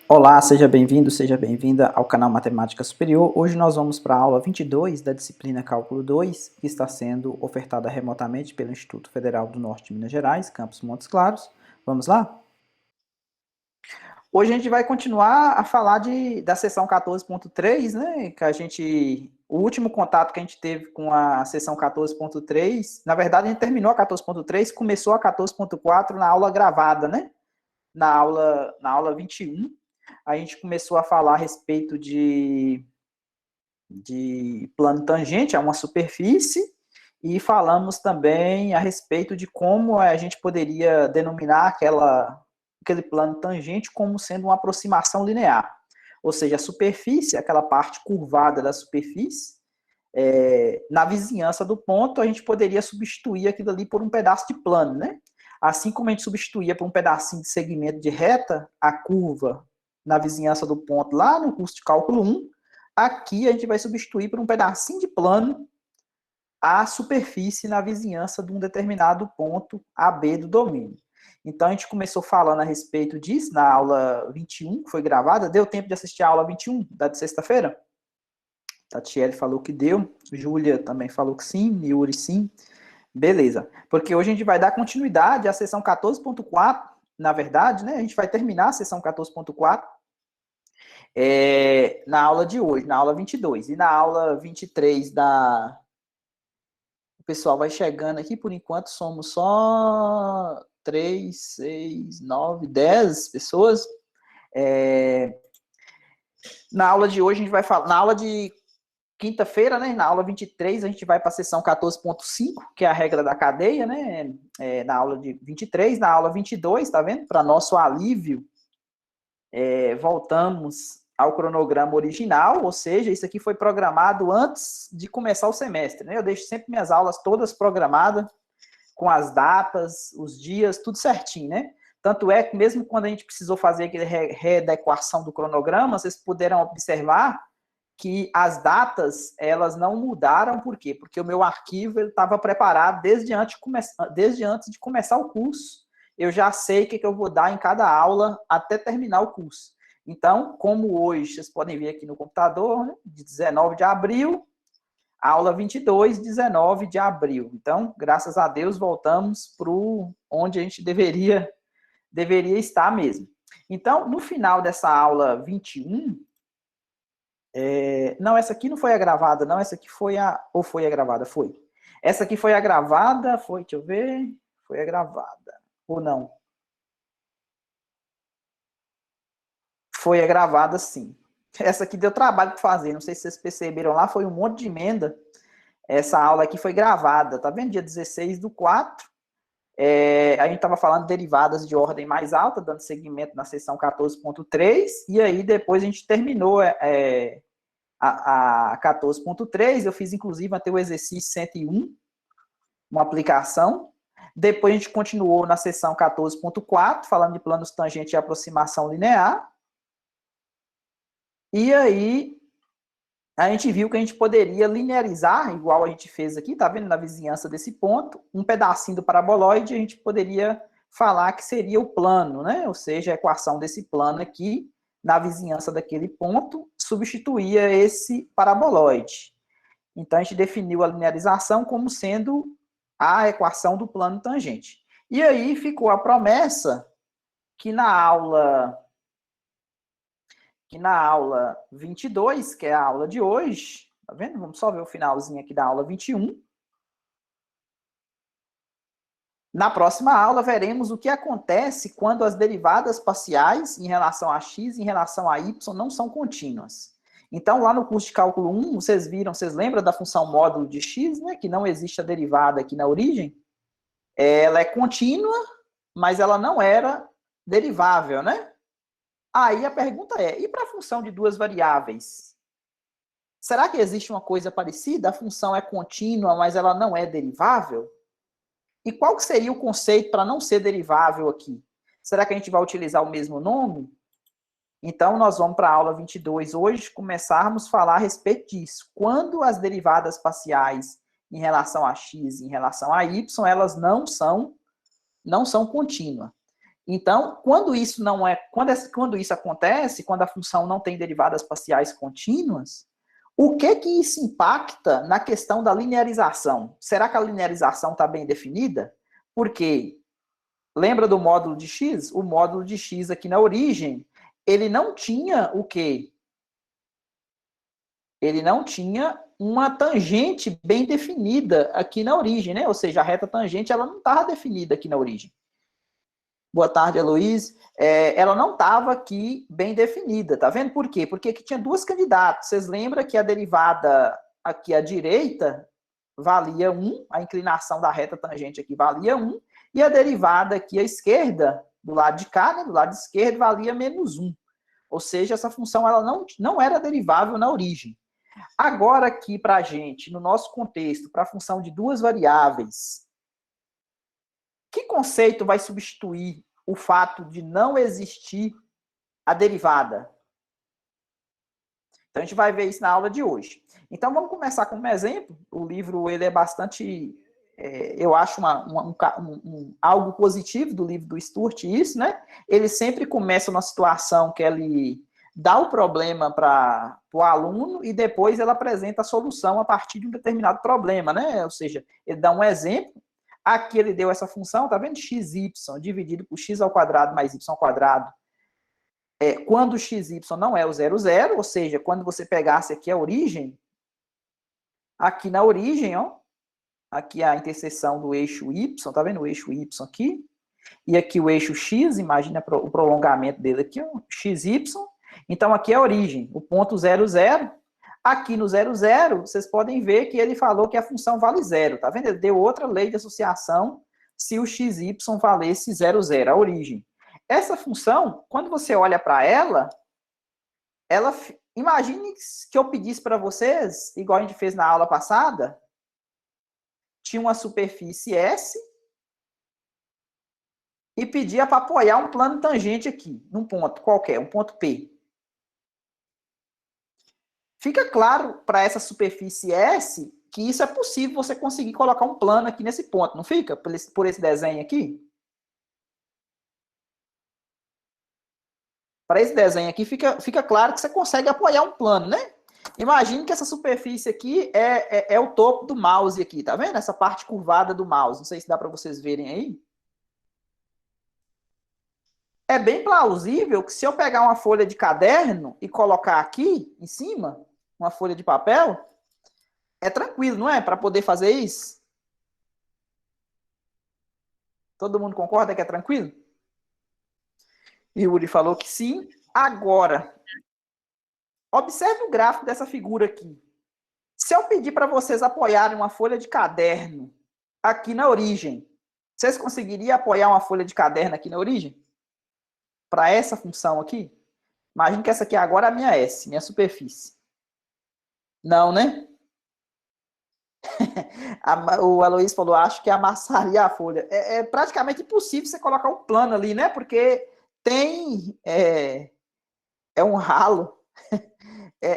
Olá, seja bem-vindo, seja bem-vinda ao canal Matemática Superior. Hoje nós vamos para a aula 22 da disciplina Cálculo 2, que está sendo ofertada remotamente pelo Instituto Federal do Norte de Minas Gerais, campus Montes Claros. Vamos lá? Hoje a gente vai continuar a falar da seção 14.3, né? O último contato que a gente teve com a seção 14.3, na verdade a gente terminou a 14.3, começou a 14.4 na aula gravada, né? Na aula 21. A gente começou a falar a respeito de plano tangente a uma superfície e falamos também a respeito de como a gente poderia denominar aquele plano tangente como sendo uma aproximação linear. Ou seja, a superfície, aquela parte curvada da superfície, na vizinhança do ponto, a gente poderia substituir aquilo ali por um pedaço de plano, né? Assim como a gente substituía por um pedacinho de segmento de reta, a curva na vizinhança do ponto lá no curso de cálculo 1, aqui a gente vai substituir por um pedacinho de plano a superfície na vizinhança de um determinado ponto AB do domínio. Então a gente começou falando a respeito disso na aula 21, que foi gravada. Deu tempo de assistir a aula 21 da de sexta-feira? Tatiele falou que deu, Júlia também falou que sim, Yuri sim. Beleza. Porque hoje a gente vai dar continuidade à sessão 14.4, na verdade, né? A gente vai terminar a sessão 14.4 na aula de hoje, na aula 22. E na aula 23 o pessoal vai chegando aqui, por enquanto somos só 3, 6, 9, 10 pessoas. Na aula de hoje a gente vai falar, na aula de quinta-feira, né, na aula 23, a gente vai para a sessão 14.5, que é a regra da cadeia, né, na aula de 23, na aula 22, tá vendo? Para nosso alívio, voltamos ao cronograma original, ou seja, isso aqui foi programado antes de começar o semestre, né? Eu deixo sempre minhas aulas todas programadas, com as datas, os dias, tudo certinho, né? Tanto é que mesmo quando a gente precisou fazer aquela readequação do cronograma, vocês puderam observar que as datas, elas não mudaram, por quê? Porque o meu arquivo estava preparado desde antes de começar o curso. Eu já sei o que eu vou dar em cada aula até terminar o curso. Então, como hoje, vocês podem ver aqui no computador, né, de 19 de abril, aula 22, 19 de abril. Então, graças a Deus, voltamos para onde a gente deveria estar mesmo. Então, no final dessa aula 21, não, essa aqui não foi a gravada, não. Essa aqui foi ou foi a gravada? Foi. Essa aqui foi a gravada, foi, deixa eu ver. Foi a gravada. Ou não? Foi a gravada, sim. Essa aqui deu trabalho para fazer, não sei se vocês perceberam lá, foi um monte de emenda. Essa aula aqui foi gravada, tá vendo? Dia 16 do 4. A gente estava falando de derivadas de ordem mais alta, dando seguimento na seção 14.3, e aí depois a gente terminou a 14.3, eu fiz inclusive até o exercício 101, uma aplicação. Depois a gente continuou na seção 14.4, falando de planos tangentes e aproximação linear. E aí a gente viu que a gente poderia linearizar, igual a gente fez aqui, tá vendo, na vizinhança desse ponto, um pedacinho do paraboloide, a gente poderia falar que seria o plano, né? Ou seja, a equação desse plano aqui, na vizinhança daquele ponto, substituía esse paraboloide. Então, a gente definiu a linearização como sendo a equação do plano tangente. E aí ficou a promessa que na aula 22, que é a aula de hoje, tá vendo? Vamos só ver o finalzinho aqui da aula 21. Na próxima aula, veremos o que acontece quando as derivadas parciais em relação a x e em relação a y não são contínuas. Então, lá no curso de cálculo 1, vocês lembram da função módulo de x, né, que não existe a derivada aqui na origem? Ela é contínua, mas ela não era derivável, né? Aí a pergunta é, e para a função de duas variáveis? Será que existe uma coisa parecida? A função é contínua, mas ela não é derivável? E qual que seria o conceito para não ser derivável aqui? Será que a gente vai utilizar o mesmo nome? Então, nós vamos para a aula 22 hoje, começarmos a falar a respeito disso. Quando as derivadas parciais em relação a x e em relação a y, elas não são contínuas. Então, quando isso não é, quando isso acontece, quando a função não tem derivadas parciais contínuas, o que isso impacta na questão da linearização? Será que a linearização está bem definida? Porque, lembra do módulo de x? O módulo de x aqui na origem, ele não tinha o quê? Ele não tinha uma tangente bem definida aqui na origem, né? Ou seja, a reta tangente, ela não estava definida aqui na origem. Boa tarde, Heloísa. Ela não estava aqui bem definida, tá vendo por quê? Porque aqui tinha duas candidatas. Vocês lembram que a derivada aqui à direita valia 1, a inclinação da reta tangente aqui valia 1, e a derivada aqui à esquerda, do lado de cá, né, do lado esquerdo, valia menos 1. Ou seja, essa função ela não era derivável na origem. Agora aqui para a gente, no nosso contexto, para a função de duas variáveis, que conceito vai substituir o fato de não existir a derivada? Então, a gente vai ver isso na aula de hoje. Então, vamos começar com um exemplo. O livro ele é bastante, eu acho, algo positivo do livro do Sturt, isso, né? Ele sempre começa numa situação que ele dá o problema para o aluno e depois ele apresenta a solução a partir de um determinado problema, né? Ou seja, ele dá um exemplo. Aqui ele deu essa função, tá vendo? xy dividido por x ao quadrado mais y ao quadrado. Quando o xy não é o 0,0, ou seja, quando você pegasse aqui a origem, aqui na origem, ó, aqui a interseção do eixo y, tá vendo o eixo y aqui? E aqui o eixo x, imagina o prolongamento dele aqui, ó, xy. Então aqui é a origem, o ponto 0,0. Aqui no 0,0, vocês podem ver que ele falou que a função vale 0, tá vendo? Ele deu outra lei de associação se o xy valesse 0,0, a origem. Essa função, quando você olha para ela, imagine que eu pedisse para vocês, igual a gente fez na aula passada, tinha uma superfície S e pedia para apoiar um plano tangente aqui, num ponto qualquer, um ponto P. Fica claro para essa superfície S que isso é possível você conseguir colocar um plano aqui nesse ponto, não fica? Por esse desenho aqui? Para esse desenho aqui, fica claro que você consegue apoiar um plano, né? Imagine que essa superfície aqui é o topo do mouse aqui, tá vendo? Essa parte curvada do mouse. Não sei se dá para vocês verem aí. É bem plausível que se eu pegar uma folha de caderno e colocar aqui em cima, uma folha de papel, é tranquilo, não é? Para poder fazer isso. Todo mundo concorda que é tranquilo? Yuri falou que sim. Agora, observe o gráfico dessa figura aqui. Se eu pedir para vocês apoiarem uma folha de caderno aqui na origem, vocês conseguiriam apoiar uma folha de caderno aqui na origem? Para essa função aqui? Imagine que essa aqui agora é a minha S, minha superfície. Não, né? O Aloysio falou, acho que amassaria a folha. É praticamente impossível você colocar um plano ali, né? Porque tem... um ralo.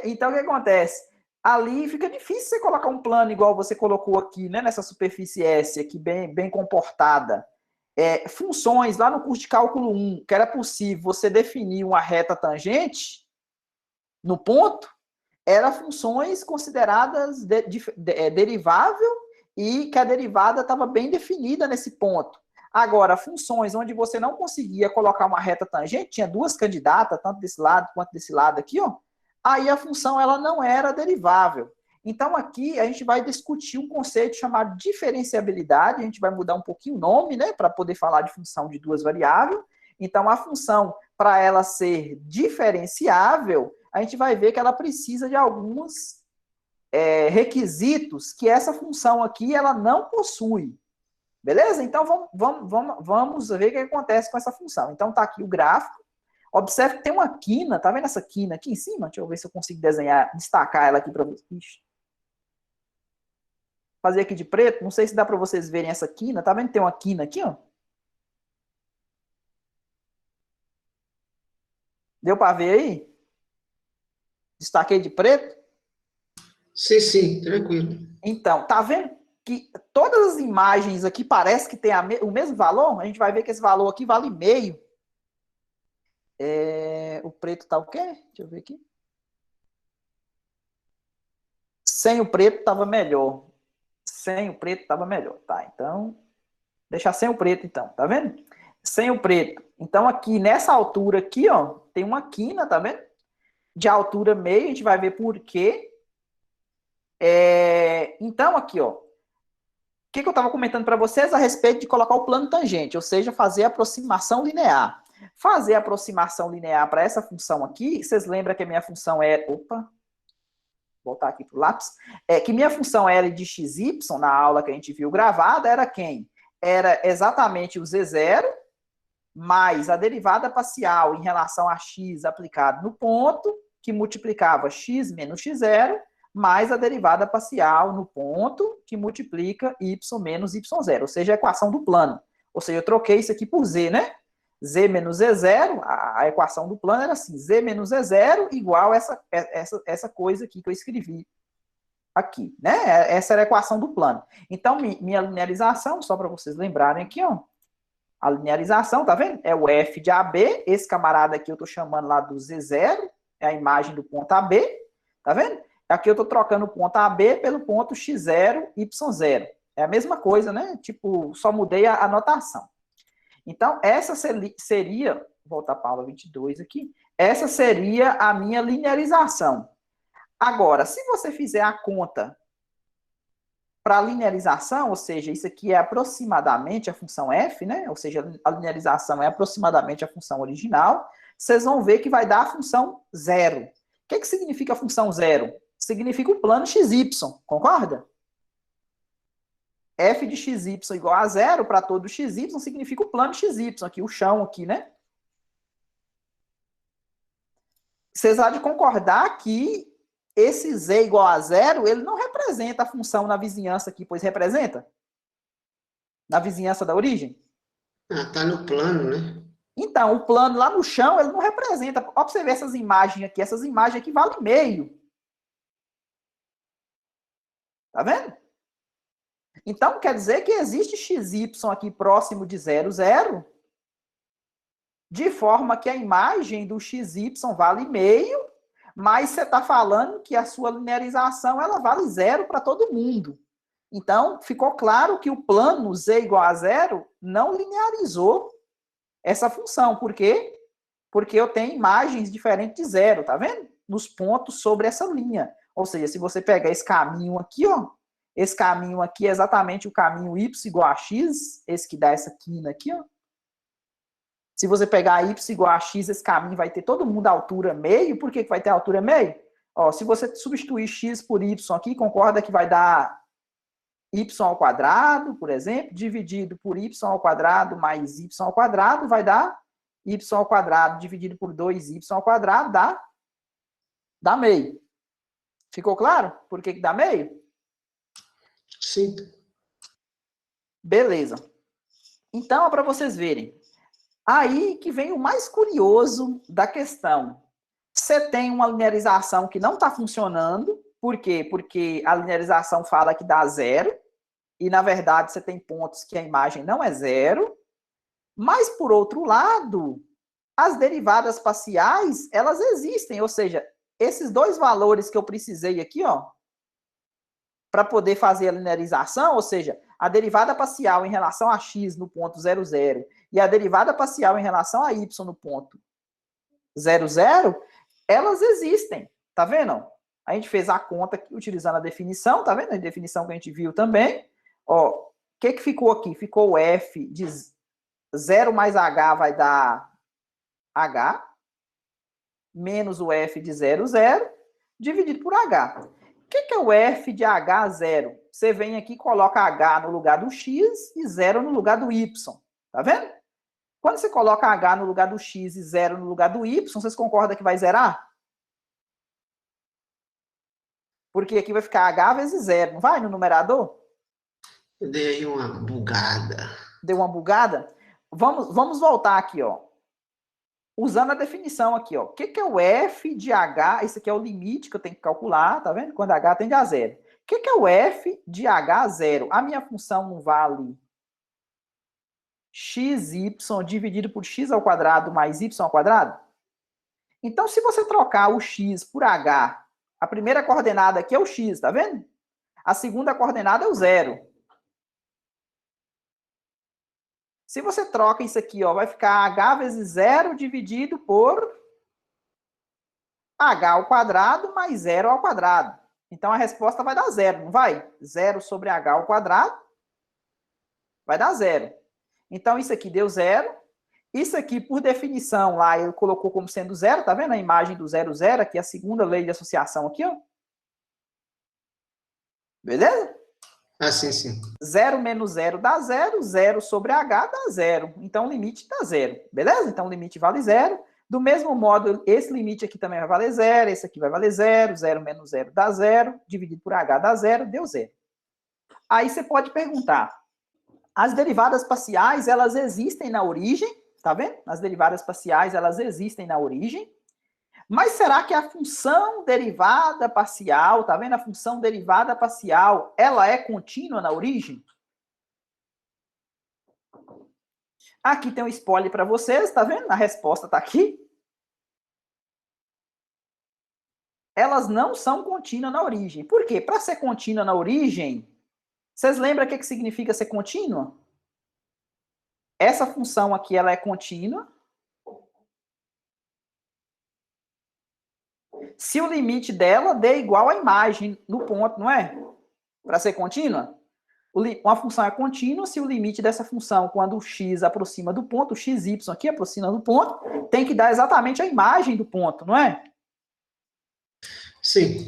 Então, o que acontece? Ali fica difícil você colocar um plano igual você colocou aqui, né? Nessa superfície S aqui, bem comportada. Funções, lá no curso de cálculo 1, que era possível você definir uma reta tangente no ponto, eram funções consideradas derivável e que a derivada estava bem definida nesse ponto. Agora, funções onde você não conseguia colocar uma reta tangente, tinha duas candidatas, tanto desse lado quanto desse lado aqui, ó, aí a função ela não era derivável. Então, aqui a gente vai discutir um conceito chamado diferenciabilidade, a gente vai mudar um pouquinho o nome, né, para poder falar de função de duas variáveis. Então, a função, para ela ser diferenciável, a gente vai ver que ela precisa de alguns requisitos que essa função aqui ela não possui. Beleza? Então, vamos ver o que acontece com essa função. Então, está aqui o gráfico. Observe que tem uma quina, tá vendo essa quina aqui em cima? Deixa eu ver se eu consigo desenhar, destacar ela aqui para vocês. Fazer aqui de preto, não sei se dá para vocês verem essa quina. Tá vendo que tem uma quina aqui, ó? Deu para ver aí? Destaquei de preto? Sim, tranquilo. Então, tá vendo que todas as imagens aqui parece que tem o mesmo valor? A gente vai ver que esse valor aqui vale meio. O preto tá o quê? Deixa eu ver aqui. Sem o preto estava melhor. Sem o preto estava melhor. Tá, então, deixar sem o preto, então. Tá vendo? Sem o preto. Então, aqui, nessa altura aqui, ó, tem uma quina, tá vendo? De altura meio, a gente vai ver por quê. Então, aqui, ó. O que eu estava comentando para vocês a respeito de colocar o plano tangente, ou seja, fazer a aproximação linear. Fazer a aproximação linear para essa função aqui, vocês lembram que a minha função é... Opa! Voltar aqui para o lápis. Que minha função L de xy, na aula que a gente viu gravada, era quem? Era exatamente o z0 mais a derivada parcial em relação a x aplicado no ponto, que multiplicava x menos x0, mais a derivada parcial no ponto, que multiplica y menos y0, ou seja, a equação do plano. Ou seja, eu troquei isso aqui por z, né? Z menos Z0, a equação do plano era assim, Z menos Z0 igual essa coisa aqui que eu escrevi aqui, né? Essa era a equação do plano. Então, minha linearização, só para vocês lembrarem aqui, ó, a linearização, tá vendo? É o f de AB, esse camarada aqui eu estou chamando lá do Z0, é a imagem do ponto AB, tá vendo? Aqui eu estou trocando o ponto AB pelo ponto x0, y0. É a mesma coisa, né? Tipo, só mudei a notação. Então, essa seria, vou voltar para a aula 22 aqui, essa seria a minha linearização. Agora, se você fizer a conta para a linearização, ou seja, isso aqui é aproximadamente a função f, né? Ou seja, a linearização é aproximadamente a função original, vocês vão ver que vai dar a função zero. O que significa a função zero? Significa o plano xy, concorda? F de xy igual a zero para todo xy significa o plano xy, aqui, o chão aqui, né? Vocês há de concordar que esse z igual a zero, ele não representa a função na vizinhança aqui, pois representa? Na vizinhança da origem? Tá no plano, né? Então, o plano lá no chão, ele não representa. Ó, pra você ver essas imagens aqui valem meio. Tá vendo? Então, quer dizer que existe xy aqui próximo de 0, 0, de forma que a imagem do xy vale meio, mas você está falando que a sua linearização ela vale 0 para todo mundo. Então, ficou claro que o plano z igual a 0 não linearizou essa função. Por quê? Porque eu tenho imagens diferentes de 0, tá vendo? Nos pontos sobre essa linha. Ou seja, se você pegar esse caminho aqui, ó, esse caminho aqui é exatamente o caminho y igual a x, esse que dá essa quina aqui, ó. Se você pegar y igual a x, esse caminho vai ter todo mundo a altura meio. Por que vai ter a altura meio? Ó, se você substituir x por y aqui, concorda que vai dar y ao quadrado, por exemplo, dividido por y ao quadrado mais y ao quadrado, vai dar y ao quadrado dividido por 2y ao quadrado, dá meio. Ficou claro? Por que dá meio? Sim. Beleza. Então, é para vocês verem. Aí que vem o mais curioso da questão. Você tem uma linearização que não está funcionando. Por quê? Porque a linearização fala que dá zero. E, na verdade, você tem pontos que a imagem não é zero. Mas, por outro lado, as derivadas parciais, elas existem. Ou seja, esses dois valores que eu precisei aqui, ó, para poder fazer a linearização, ou seja, a derivada parcial em relação a x no ponto 0, 0 e a derivada parcial em relação a y no ponto 0, 0, elas existem, tá vendo? A gente fez a conta aqui, utilizando a definição, tá vendo? A definição que a gente viu também. Ó, o que ficou aqui? Ficou o f de 0 mais h vai dar h, menos o f de 0, 0, dividido por h. O que é o f de h0? Você vem aqui e coloca h no lugar do x e 0 no lugar do y. Tá vendo? Quando você coloca h no lugar do x e 0 no lugar do y, vocês concordam que vai zerar? Porque aqui vai ficar h vezes 0, não vai no numerador? Eu dei aí uma bugada. Deu uma bugada? Vamos voltar aqui, ó. Usando a definição aqui, ó. O que é o f de h? Esse aqui é o limite que eu tenho que calcular, tá vendo? Quando h tende a 0. O que é o f de h0? A minha função não vale xy dividido por x ao quadrado mais y ao quadrado? Então, se você trocar o x por h, a primeira coordenada aqui é o x, tá vendo? A segunda coordenada é o zero. Se você troca isso aqui, ó, vai ficar h vezes zero dividido por h ao quadrado mais zero ao quadrado. Então, a resposta vai dar zero, não vai? Zero sobre h ao quadrado vai dar zero. Então, isso aqui deu zero. Isso aqui, por definição, lá ele colocou como sendo zero, tá vendo a imagem do zero, zero, aqui a segunda lei de associação aqui, ó. Beleza? Ah, sim, sim. 0 menos 0 dá zero, zero sobre h dá zero. Então, o limite dá zero, beleza? Então, o limite vale zero. Do mesmo modo, esse limite aqui também vai valer zero, esse aqui vai valer zero, zero menos zero dá zero, dividido por h dá zero, deu zero. Aí você pode perguntar, as derivadas parciais, elas existem na origem, tá vendo? As derivadas parciais, elas existem na origem, mas será que a função derivada parcial, tá vendo? A função derivada parcial, ela é contínua na origem? Aqui tem um spoiler para vocês, tá vendo? A resposta tá aqui. Elas não são contínuas na origem. Por quê? Para ser contínua na origem, vocês lembram o que significa ser contínua? Essa função aqui, ela é contínua. Se o limite dela der igual à imagem no ponto, não é? Para ser contínua? Uma função é contínua se o limite dessa função, quando o x aproxima do ponto, o xy aqui aproxima do ponto, tem que dar exatamente a imagem do ponto, não é? Sim.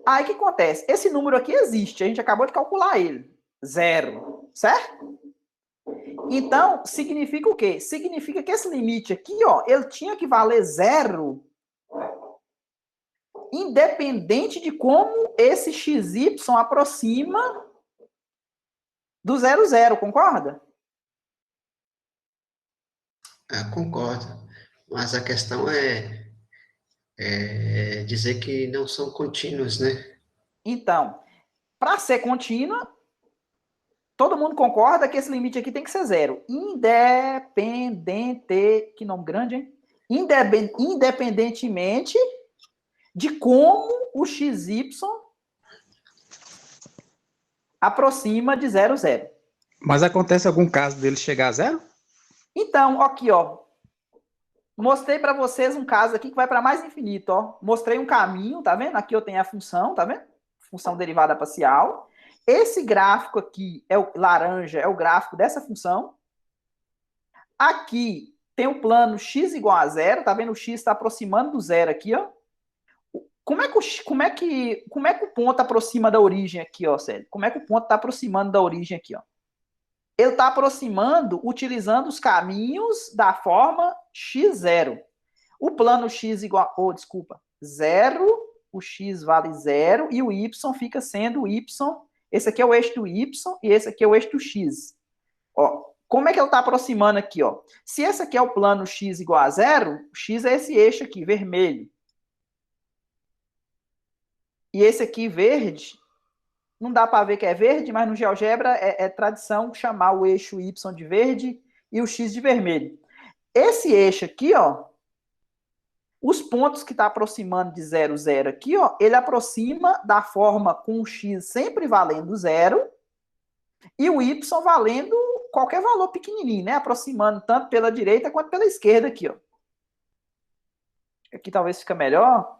Aí o que acontece? Esse número aqui existe, a gente acabou de calcular ele. Zero, certo? Então, significa o quê? Significa que esse limite aqui, ó, ele tinha que valer zero, independente de como esse xy aproxima do zero, zero, concorda? Concordo. Mas a questão é dizer que não são contínuos, né? Então, para ser contínua, todo mundo concorda que esse limite aqui tem que ser zero. Independente, que nome grande, hein? Independentemente de como o xy aproxima de zero, zero. Mas acontece algum caso dele chegar a zero? Então, aqui, ó. Mostrei para vocês um caso aqui que vai para mais infinito, ó. Mostrei um caminho, tá vendo? Aqui eu tenho a função, tá vendo? Função derivada parcial. Esse gráfico aqui, é o laranja, é o gráfico dessa função. Aqui tem o plano x igual a zero, tá vendo? O x está aproximando do zero aqui, ó. Como é que o ponto aproxima da origem aqui, ó, Célio? Como é que o ponto está aproximando da origem aqui, ó? Ele está aproximando utilizando os caminhos da forma x0. O plano x igual, zero, o x vale zero e o y fica sendo o y. Esse aqui é o eixo do y e esse aqui é o eixo do x. Ó, como é que ele está aproximando aqui, ó? Se esse aqui é o plano x igual a zero, o x é esse eixo aqui, vermelho. E esse aqui, verde, não dá para ver que é verde, mas no GeoGebra é tradição chamar o eixo Y de verde e o X de vermelho. Esse eixo aqui, ó, os pontos que está aproximando de 0, 0 aqui, ó, ele aproxima da forma com o X sempre valendo 0 e o Y valendo qualquer valor pequenininho, né? Aproximando tanto pela direita quanto pela esquerda aqui, ó. Aqui talvez fica melhor.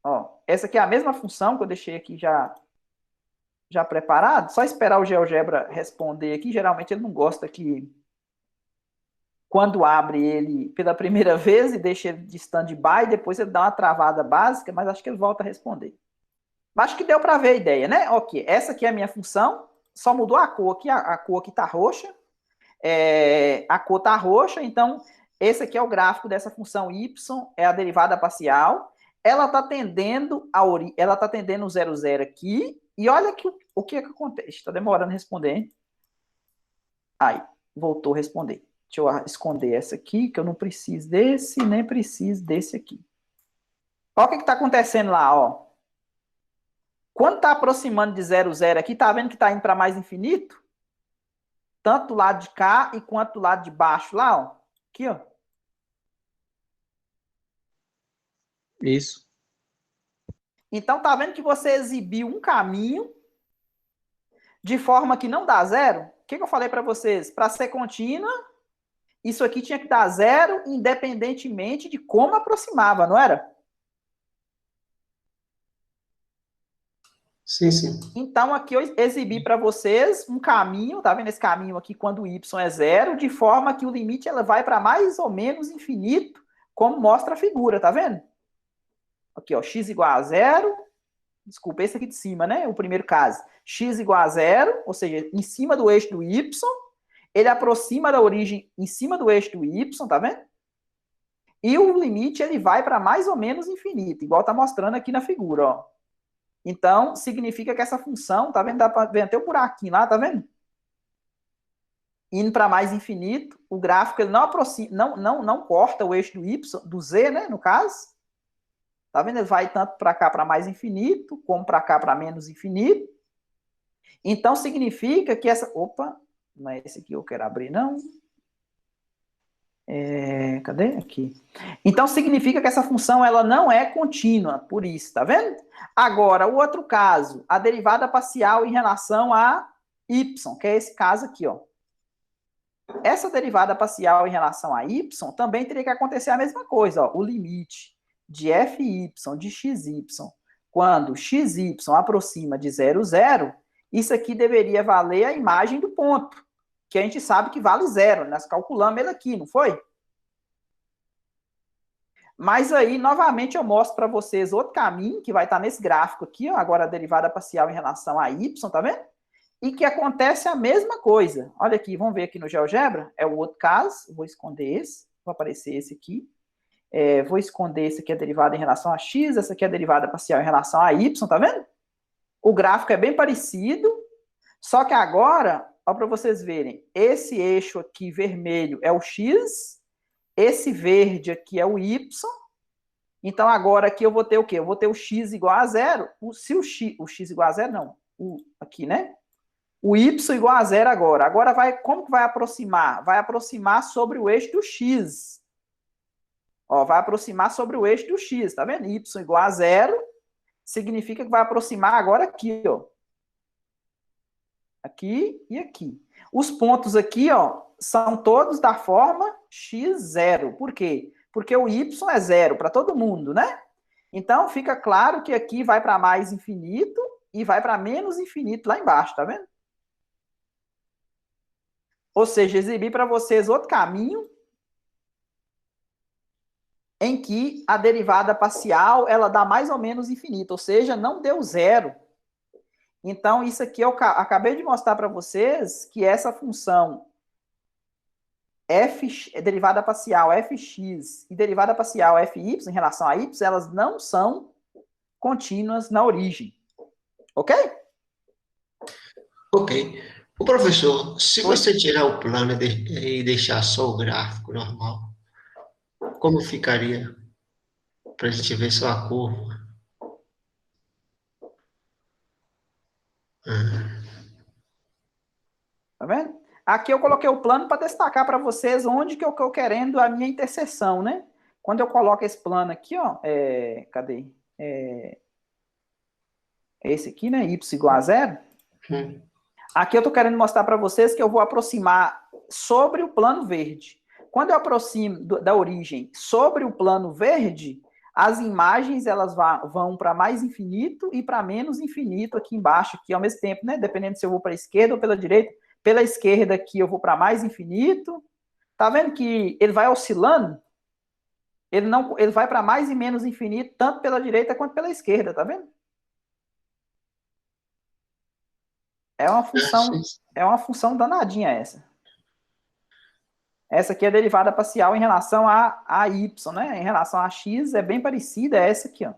Ó, essa aqui é a mesma função que eu deixei aqui já preparado, só esperar o GeoGebra responder aqui. Geralmente ele não gosta que quando abre ele pela primeira vez e deixa ele de stand-by, depois ele dá uma travada básica, mas acho que ele volta a responder. Acho que deu para ver a ideia, né? Ok, essa aqui é a minha função, só mudou a cor aqui, a cor aqui está roxa, a cor está roxa, então esse aqui é o gráfico dessa função y, é a derivada parcial, ela está tendendo o 0, 0 aqui, e olha o que acontece. Está demorando a responder, hein? Aí, voltou a responder. Deixa eu esconder essa aqui, que eu não preciso desse, nem preciso desse aqui. Olha o que está acontecendo lá, ó. Quando está aproximando de 0, 0 aqui, tá vendo que está indo para mais infinito? Tanto do lado de cá e quanto do lado de baixo lá, ó. Aqui, ó. Isso. Então, tá vendo que você exibiu um caminho de forma que não dá zero? O que eu falei para vocês? Para ser contínua, isso aqui tinha que dar zero, independentemente de como aproximava, não era? Sim, sim. Então, aqui eu exibi para vocês um caminho, tá vendo esse caminho aqui quando o y é zero, de forma que o limite ela vai para mais ou menos infinito, como mostra a figura, tá vendo? Aqui, ó, x igual a zero, desculpa, esse aqui de cima, né? O primeiro caso. X igual a zero, ou seja, em cima do eixo do y, ele aproxima da origem em cima do eixo do y, tá vendo? E o limite ele vai para mais ou menos infinito, igual tá mostrando aqui na figura, ó. Então, significa que essa função, tá vendo? Dá para ver até o buraquinho lá, tá vendo? Indo para mais infinito, o gráfico ele não aproxima, não corta o eixo do y, do z, né, no caso. Tá vendo? Ele vai tanto para cá para mais infinito, como para cá para menos infinito. Então, significa que essa... Opa, não é esse aqui que eu quero abrir, não. Cadê? Aqui. Então, significa que essa função ela não é contínua, por isso, tá vendo? Agora, o outro caso, a derivada parcial em relação a y, que é esse caso aqui, ó. Essa derivada parcial em relação a y também teria que acontecer a mesma coisa, ó. O limite de fy de xy, quando xy aproxima de 0, 0, isso aqui deveria valer a imagem do ponto, que a gente sabe que vale 0. Nós calculamos ele aqui, não foi? Mas aí, novamente, eu mostro para vocês outro caminho, que vai estar nesse gráfico aqui, ó, agora a derivada parcial em relação a y, tá vendo? E que acontece a mesma coisa. Olha aqui, vamos ver aqui no GeoGebra, é o outro caso, vou esconder esse, vai aparecer esse aqui. Vou esconder esse aqui, a derivada em relação a x, essa aqui é a derivada parcial em relação a y, tá vendo? O gráfico é bem parecido, só que agora, ó, para vocês verem, esse eixo aqui vermelho é o x, esse verde aqui é o y. Então, agora aqui eu vou ter o quê? Eu vou ter o x igual a zero. Se o x igual a zero, não. Aqui, né? O y igual a zero agora. Agora, como que vai aproximar? Vai aproximar sobre o eixo do x. Ó, vai aproximar sobre o eixo do x, tá vendo? Y igual a zero, significa que vai aproximar agora aqui, ó. Aqui e aqui. Os pontos aqui, ó, são todos da forma x0. Por quê? Porque o y é zero para todo mundo, né? Então, fica claro que aqui vai para mais infinito e vai para menos infinito lá embaixo, tá vendo? Ou seja, exibi para vocês outro caminho em que a derivada parcial, ela dá mais ou menos infinito, ou seja, não deu zero. Então, isso aqui eu acabei de mostrar para vocês que essa função derivada parcial fx e derivada parcial fy em relação a y, elas não são contínuas na origem. Ok? Ok. O professor, se você tirar o plano e deixar só o gráfico normal, como ficaria? Para a gente ver só a curva. Tá vendo? Aqui eu coloquei o plano para destacar para vocês onde que eu estou querendo a minha interseção, né? Quando eu coloco esse plano aqui, ó, cadê? Esse aqui, né? Y igual a zero. Aqui eu estou querendo mostrar para vocês que eu vou aproximar sobre o plano verde. Quando eu aproximo da origem sobre o plano verde, as imagens elas vão para mais infinito e para menos infinito aqui embaixo, aqui ao mesmo tempo, né? Dependendo se eu vou para a esquerda ou pela direita. Pela esquerda aqui eu vou para mais infinito. Tá vendo que ele vai oscilando? Ele vai para mais e menos infinito, tanto pela direita quanto pela esquerda, tá vendo? É uma função danadinha essa. Essa aqui é a derivada parcial em relação a y, né? Em relação a x é bem parecida a essa aqui, ó.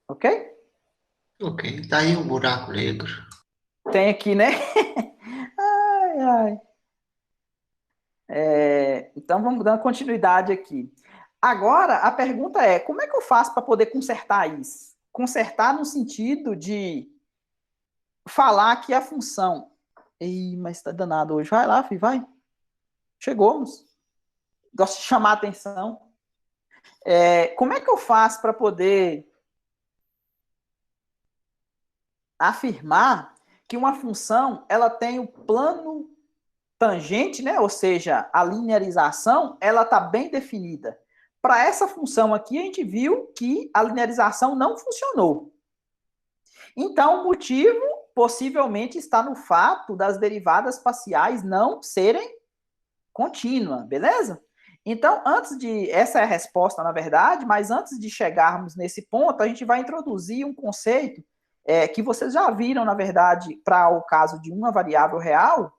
Ok? Ok, tá aí um buraco negro. Tem aqui, né? Ai, ai. Então, vamos dando continuidade aqui. Agora, a pergunta é, como é que eu faço para poder consertar isso? Consertar no sentido de falar que a função... Ih, mas tá danado hoje. Vai lá, filho, vai. Chegamos. Gosto de chamar a atenção. Como é que eu faço para poder afirmar que uma função ela tem o plano tangente, né? Ou seja, a linearização, ela está bem definida. Para essa função aqui, a gente viu que a linearização não funcionou. Então, o motivo possivelmente está no fato das derivadas parciais não serem contínuas, beleza? Então, essa é a resposta, na verdade, mas antes de chegarmos nesse ponto, a gente vai introduzir um conceito que vocês já viram, na verdade, para o caso de uma variável real,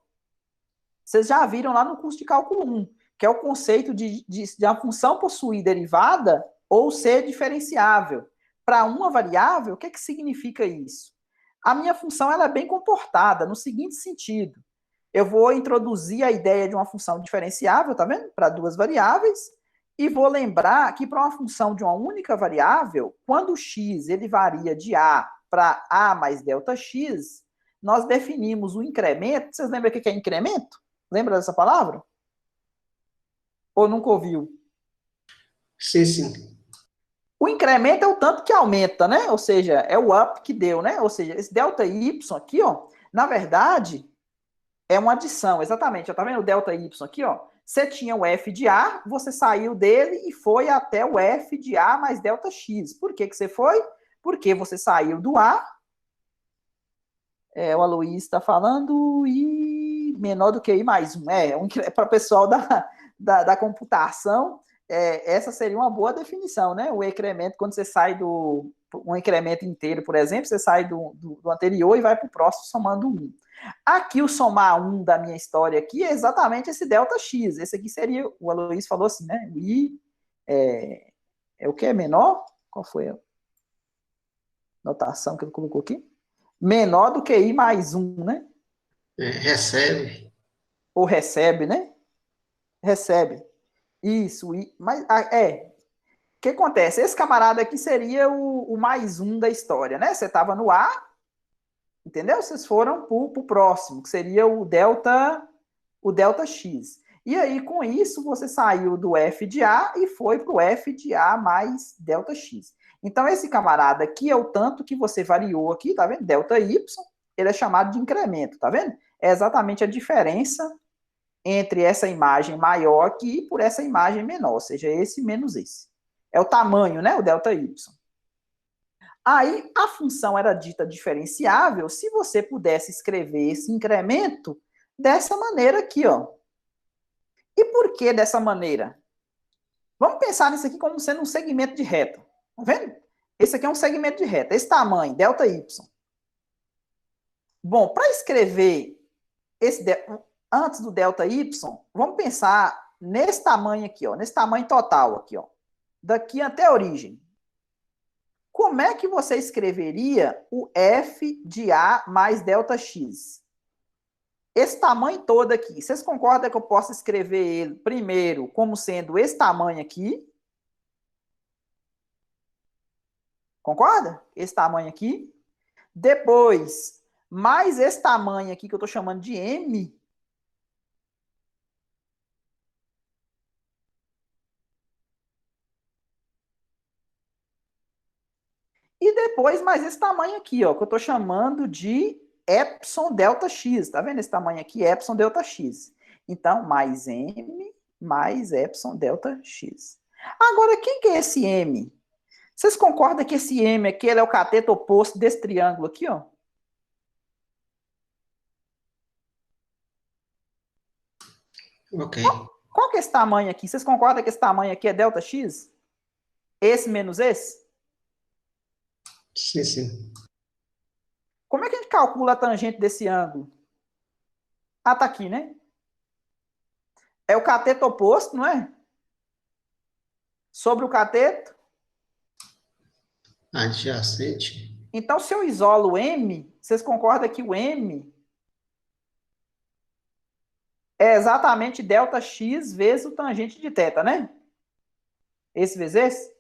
vocês já viram lá no curso de cálculo 1, que é o conceito de a função possuir derivada ou ser diferenciável. Para uma variável, o que significa isso? A minha função ela é bem comportada, no seguinte sentido. Eu vou introduzir a ideia de uma função diferenciável, tá vendo? Para duas variáveis, e vou lembrar que para uma função de uma única variável, quando o x ele varia de a para a mais delta x, nós definimos o incremento. Vocês lembram o que é incremento? Lembra dessa palavra? Ou nunca ouviu? Sim, sim. O incremento é o tanto que aumenta, né? Ou seja, é o up que deu, né? Ou seja, esse ΔY aqui, ó, na verdade, é uma adição, exatamente. Ó, tá vendo o ΔY aqui, ó? Você tinha o f de A, você saiu dele e foi até o f de A mais ΔX. Por que você foi? Porque você saiu do A, o Aloysio está falando, e menor do que I mais 1. Para o pessoal da computação, essa seria uma boa definição, né? O incremento, quando você sai um incremento inteiro, por exemplo, você sai do anterior e vai para o próximo somando 1. Aqui, o somar 1 da minha história aqui é exatamente esse ΔX. Esse aqui seria, o Aloysio falou assim, né? O I é o que é menor? Qual foi a notação que ele colocou aqui? Menor do que I mais 1, né? Recebe. Ou recebe, né? Recebe. Isso, mas o que acontece? Esse camarada aqui seria o mais 1 da história, né? Você estava no A, entendeu? Vocês foram para o próximo, que seria o ΔX. E aí, com isso, você saiu do F de A e foi para o F de A mais ΔX. Então, esse camarada aqui é o tanto que você variou aqui, tá vendo? ΔY, ele é chamado de incremento, tá vendo? É exatamente a diferença entre essa imagem maior aqui por essa imagem menor, ou seja, esse menos esse. É o tamanho, né? O ΔY. Aí, a função era dita diferenciável se você pudesse escrever esse incremento dessa maneira aqui, ó. E por que dessa maneira? Vamos pensar nisso aqui como sendo um segmento de reta. Tá vendo? Esse aqui é um segmento de reta. Esse tamanho, ΔY. Bom, para escrever antes do ΔY, vamos pensar nesse tamanho aqui, ó, nesse tamanho total aqui, ó, daqui até a origem. Como é que você escreveria o F de A mais ΔX? Esse tamanho todo aqui, vocês concordam que eu posso escrever ele primeiro como sendo esse tamanho aqui? Concorda? Esse tamanho aqui. Depois, mais esse tamanho aqui que eu estou chamando de M. E depois mais esse tamanho aqui, ó, que eu estou chamando de epsilon delta x. Tá vendo esse tamanho aqui? Epsilon delta x. Então, mais M mais epsilon delta x. Agora, quem que é esse M? Vocês concordam que esse M aqui ele é o cateto oposto desse triângulo aqui, ó? Ok. Qual que é esse tamanho aqui? Vocês concordam que esse tamanho aqui é delta x? Esse menos esse? Sim, sim. Como é que a gente calcula a tangente desse ângulo? Ah, tá aqui, né? É o cateto oposto, não é? Sobre o cateto. Adjacente. Então, se eu isolo o M, vocês concordam que o M é exatamente ΔX vezes o tangente de θ, né? Esse vezes esse?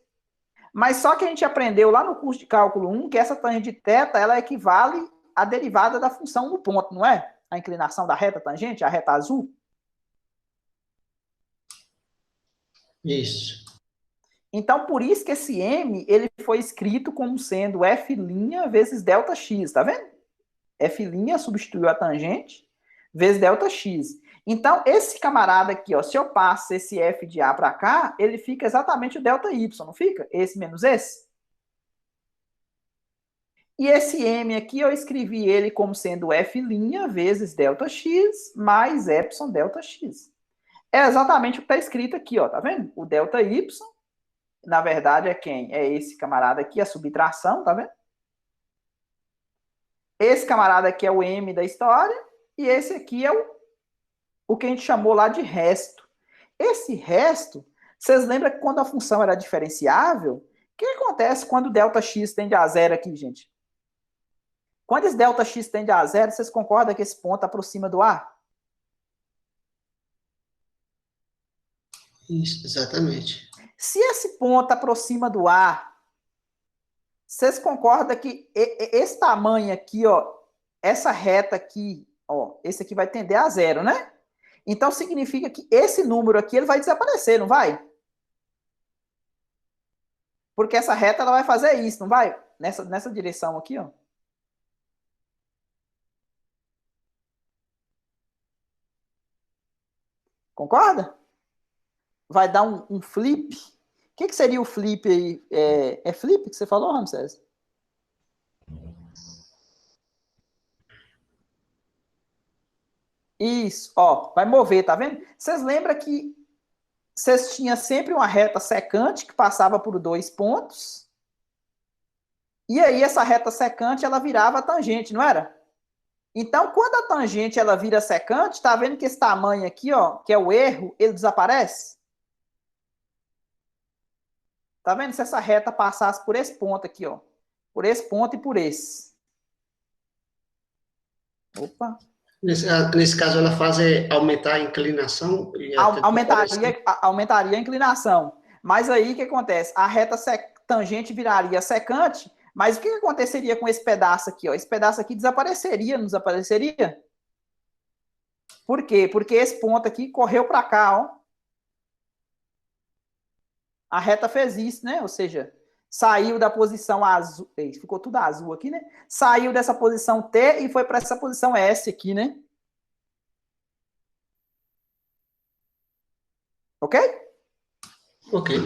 Mas só que a gente aprendeu lá no curso de cálculo 1 que essa tangente de θ, ela equivale à derivada da função no ponto, não é? A inclinação da reta tangente, a reta azul. Isso. Então, por isso que esse M, ele foi escrito como sendo F' vezes ΔX, tá vendo? F' substituiu a tangente, vezes ΔX. Então, esse camarada aqui, ó, se eu passo esse F de A para cá, ele fica exatamente o ΔY, não fica? Esse menos esse. E esse M aqui, eu escrevi ele como sendo F' vezes ΔX mais Epsilon ΔX. É exatamente o que está escrito aqui, ó, tá vendo? O ΔY, na verdade, é quem? É esse camarada aqui, a subtração, tá vendo? Esse camarada aqui é o M da história, e esse aqui é o que a gente chamou lá de resto. Esse resto, vocês lembram que quando a função era diferenciável, o que acontece quando o ΔX tende a zero aqui, gente? Quando esse ΔX tende a zero, vocês concordam que esse ponto aproxima do A? Isso, exatamente. Se esse ponto aproxima do A, vocês concordam que esse tamanho aqui, ó, essa reta aqui, ó, esse aqui vai tender a zero, né? Então significa que esse número aqui ele vai desaparecer, não vai? Porque essa reta ela vai fazer isso, não vai? Nessa direção aqui, ó. Concorda? Vai dar um flip. O que seria o flip aí? É flip que você falou, Ramsés? Isso, ó, vai mover, tá vendo? Vocês lembram que vocês tinham sempre uma reta secante que passava por 2 pontos, e aí essa reta secante ela virava tangente, não era? Então, quando a tangente ela vira secante, tá vendo que esse tamanho aqui, ó, que é o erro, ele desaparece? Tá vendo? Se essa reta passasse por esse ponto aqui, ó, por esse ponto e por esse. Opa. Nesse caso, ela faz aumentar a inclinação e Aumentaria a inclinação. Mas aí o que acontece? A reta tangente viraria secante, mas o que aconteceria com esse pedaço aqui? Ó? Esse pedaço aqui desapareceria, não desapareceria? Por quê? Porque esse ponto aqui correu para cá, ó. A reta fez isso, né? Ou seja, saiu da posição azul, ficou tudo azul aqui, né? Saiu dessa posição T e foi para essa posição S aqui, né? Ok? Ok.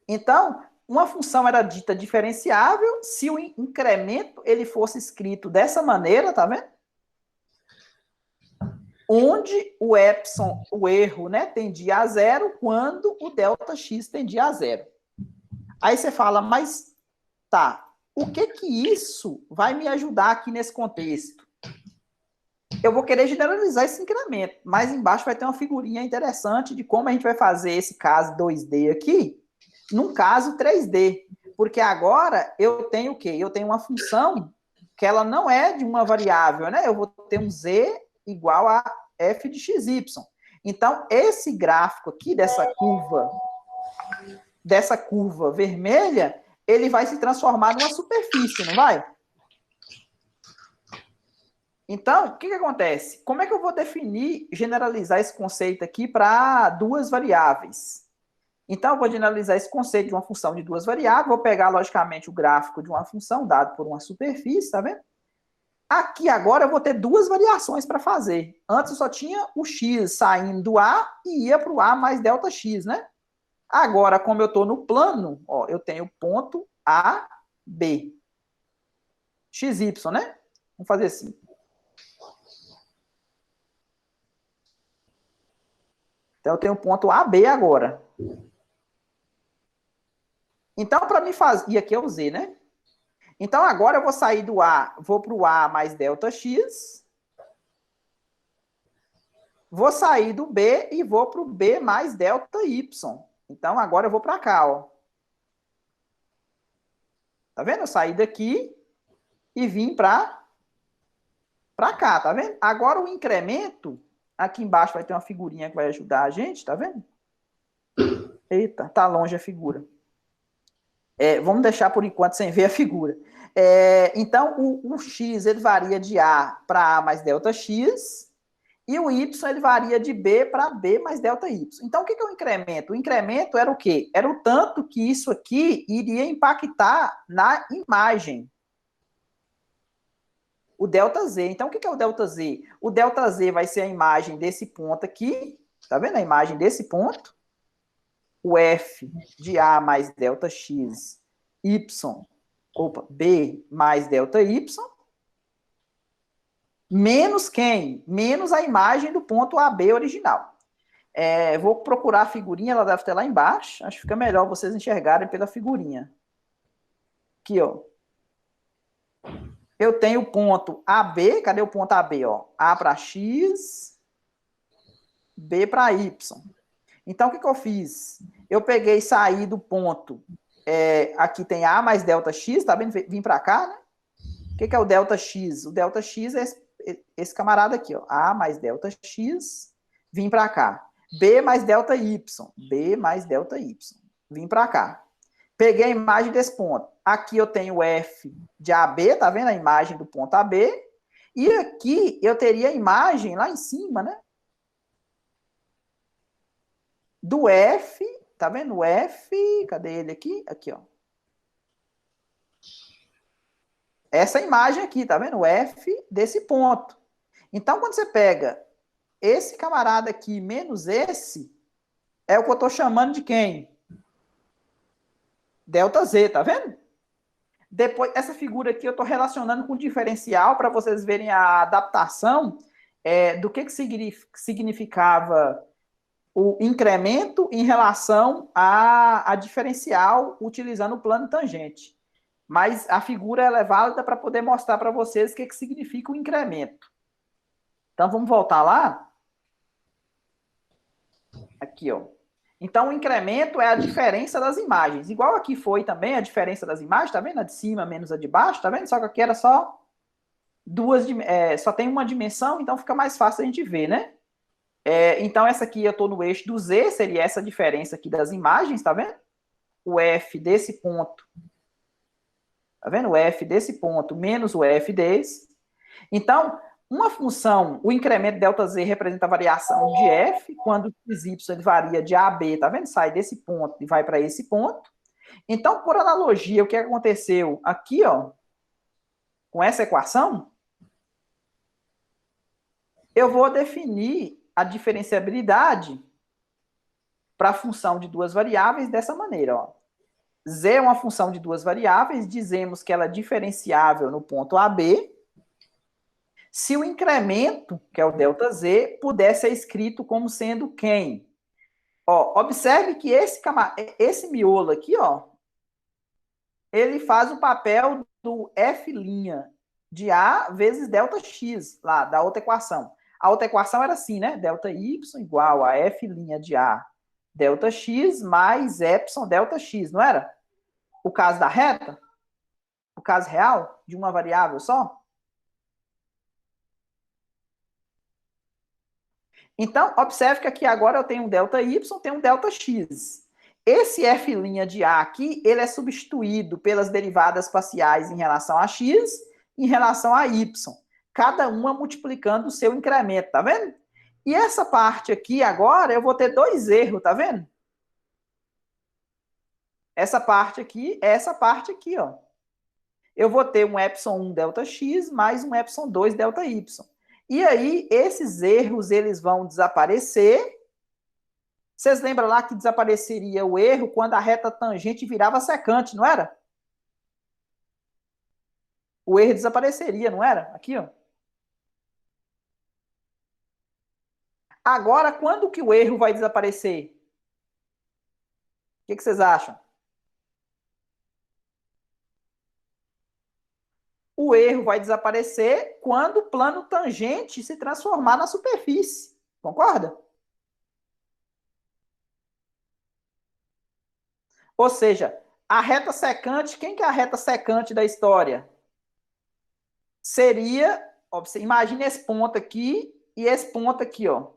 Então, uma função era dita diferenciável se o incremento ele fosse escrito dessa maneira, tá vendo? Onde o epsilon, o erro, né, tendia a zero, quando o ΔX tendia a zero. Aí você fala, mas tá, o que isso vai me ajudar aqui nesse contexto? Eu vou querer generalizar esse incremento, mas embaixo vai ter uma figurinha interessante de como a gente vai fazer esse caso 2D aqui, num caso 3D. Porque agora eu tenho o quê? Eu tenho uma função que ela não é de uma variável, né? Eu vou ter um z igual a f de xy. Então, esse gráfico aqui dessa curva vermelha, ele vai se transformar numa superfície, não vai? Então, o que acontece? Como é que eu vou definir, generalizar esse conceito aqui para duas variáveis? Então, eu vou generalizar esse conceito de uma função de duas variáveis, vou pegar, logicamente, o gráfico de uma função dado por uma superfície, tá vendo? Aqui, agora, eu vou ter duas variações para fazer. Antes, eu só tinha o x saindo do A e ia para o A mais ΔX, né? Agora, como eu estou no plano, ó, eu tenho ponto A, B. XY, né? Vamos fazer assim. Então, eu tenho o ponto AB agora. Então, para mim fazer... E aqui é o Z, né? Então, agora eu vou sair do A, vou para o A mais ΔX. Vou sair do B e vou para o B mais ΔY. Então, agora eu vou para cá, ó. Tá vendo? Eu saí daqui e vim para cá, tá vendo? Agora o incremento, aqui embaixo vai ter uma figurinha que vai ajudar a gente, tá vendo? Eita, tá longe a figura. Vamos deixar por enquanto sem ver a figura. Então, o x ele varia de A para A mais ΔX, E o y ele varia de b para b mais delta y. Então, o que é o incremento? O incremento era o quê? Era o tanto que isso aqui iria impactar na imagem. O ΔZ. Então, o que é o ΔZ? O ΔZ vai ser a imagem desse ponto aqui. Tá vendo a imagem desse ponto? O F de A mais ΔX, B mais ΔY, menos quem? Menos a imagem do ponto AB original. Vou procurar a figurinha, ela deve ter lá embaixo. Acho que fica melhor vocês enxergarem pela figurinha. Aqui, ó. Eu tenho o ponto AB, cadê o ponto AB? Ó? A para X, B para Y. Então, o que eu fiz? Eu peguei e saí do ponto, aqui tem A mais ΔX, tá vendo? Vim para cá, né? O que é o ΔX? O ΔX é esse camarada aqui, ó. A mais ΔX, vim para cá. B mais ΔY, B mais ΔY, vim para cá. Peguei a imagem desse ponto. Aqui eu tenho o F de AB, tá vendo a imagem do ponto AB? E aqui eu teria a imagem lá em cima, né? Do F, tá vendo o F? Cadê ele aqui? Aqui, ó. Essa imagem aqui, tá vendo? O F desse ponto. Então, quando você pega esse camarada aqui menos esse, é o que eu tô chamando de quem? ΔZ, tá vendo? Depois, essa figura aqui eu tô relacionando com o diferencial para vocês verem a adaptação do que significava o incremento em relação a diferencial utilizando o plano tangente. Mas a figura ela é válida para poder mostrar para vocês o que significa o incremento. Então, vamos voltar lá. Aqui, ó. Então, o incremento é a diferença das imagens. Igual aqui foi também a diferença das imagens, tá vendo? A de cima menos a de baixo, tá vendo? Só que aqui era só só tem uma dimensão, então fica mais fácil a gente ver, né? Então, essa aqui eu estou no eixo do Z, seria essa diferença aqui das imagens, tá vendo? O F desse ponto, tá vendo? O F desse ponto menos o F desse. Então, uma função, o incremento ΔZ representa a variação de F, quando o y ele varia de A a B, tá vendo? Sai desse ponto e vai para esse ponto. Então, por analogia, o que aconteceu aqui, ó, com essa equação, eu vou definir a diferenciabilidade para a função de duas variáveis dessa maneira, ó. Z é uma função de duas variáveis, dizemos que ela é diferenciável no ponto AB, se o incremento, que é o ΔZ, puder ser escrito como sendo quem? Ó, observe que esse miolo aqui, ó, ele faz o papel do F' de A vezes ΔX, lá, da outra equação. A outra equação era assim, né? ΔY igual a F' de A ΔX mais epsilon ΔX, não era? O caso da reta? O caso real de uma variável só? Então, observe que aqui agora eu tenho um ΔY, tenho um ΔX. Esse F' de A aqui, ele é substituído pelas derivadas parciais em relação a x e em relação a y. Cada uma multiplicando o seu incremento, tá vendo? E essa parte aqui agora, eu vou ter dois erros, tá vendo? Essa parte aqui, ó. Eu vou ter um epsilon 1 ΔX mais um epsilon 2 ΔY. E aí, esses erros, eles vão desaparecer. Vocês lembram lá que desapareceria o erro quando a reta tangente virava secante, não era? O erro desapareceria, não era? Aqui, ó. Agora, quando que o erro vai desaparecer? O que vocês acham? O erro vai desaparecer quando o plano tangente se transformar na superfície. Concorda? Ou seja, a reta secante, quem que é a reta secante da história? Seria, ó, você imagina esse ponto aqui e esse ponto aqui, ó.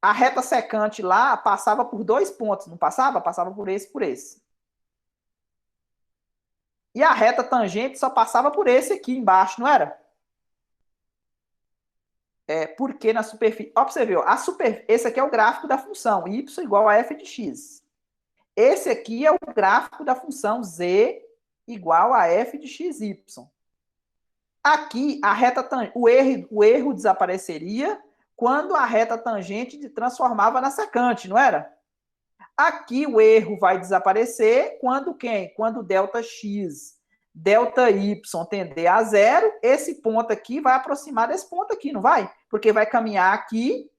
A reta secante lá passava por dois pontos, não passava? Passava por esse e por esse. E a reta tangente só passava por esse aqui embaixo, não era? Porque na superfície... Ó, pra você ver, ó, esse aqui é o gráfico da função y igual a f de x. Esse aqui é o gráfico da função z igual a f de xy. Aqui, o erro desapareceria quando a reta tangente transformava na secante, não era? Aqui o erro vai desaparecer quando quem? Quando ΔX, ΔY tender a zero, esse ponto aqui vai aproximar desse ponto aqui, não vai? Porque vai caminhar aqui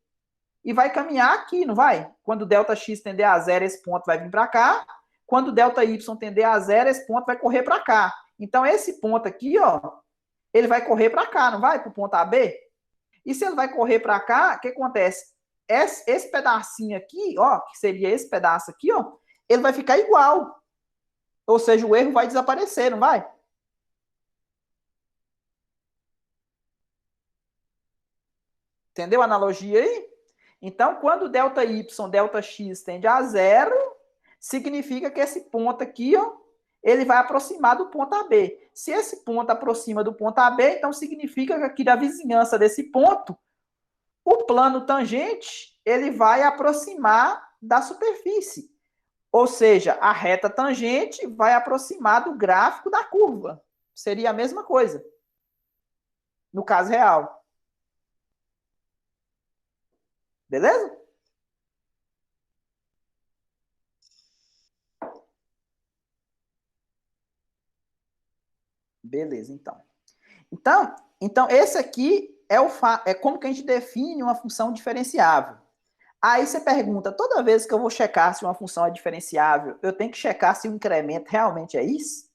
e vai caminhar aqui, não vai? Quando ΔX tender a zero, esse ponto vai vir para cá. Quando ΔY tender a zero, esse ponto vai correr para cá. Então, esse ponto aqui, ó, ele vai correr para cá, não vai? Para o ponto AB. E se ele vai correr para cá, o que acontece? Esse pedacinho aqui, ó, que seria esse pedaço aqui, ó, ele vai ficar igual. Ou seja, o erro vai desaparecer, não vai? Entendeu a analogia aí? Então, quando ΔY, ΔX tende a zero, significa que esse ponto aqui, ó, ele vai aproximar do ponto AB. Se esse ponto aproxima do ponto AB, então significa que aqui da vizinhança desse ponto, o plano tangente, ele vai aproximar da superfície. Ou seja, a reta tangente vai aproximar do gráfico da curva. Seria a mesma coisa, no caso real. Beleza? Beleza, então. Então esse aqui é como que a gente define uma função diferenciável. Aí você pergunta, toda vez que eu vou checar se uma função é diferenciável, eu tenho que checar se o incremento realmente é isso?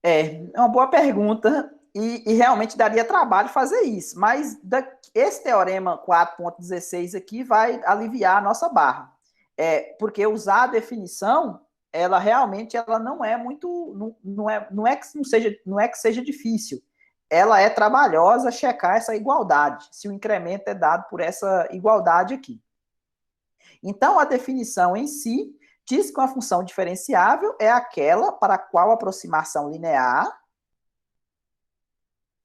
É uma boa pergunta e realmente daria trabalho fazer isso, mas esse teorema 4.16 aqui vai aliviar a nossa barra. Porque usar a definição, ela realmente ela não é muito, não é que seja difícil. Ela é trabalhosa checar essa igualdade, se o incremento é dado por essa igualdade aqui. Então, a definição em si diz que uma função diferenciável é aquela para a qual a aproximação linear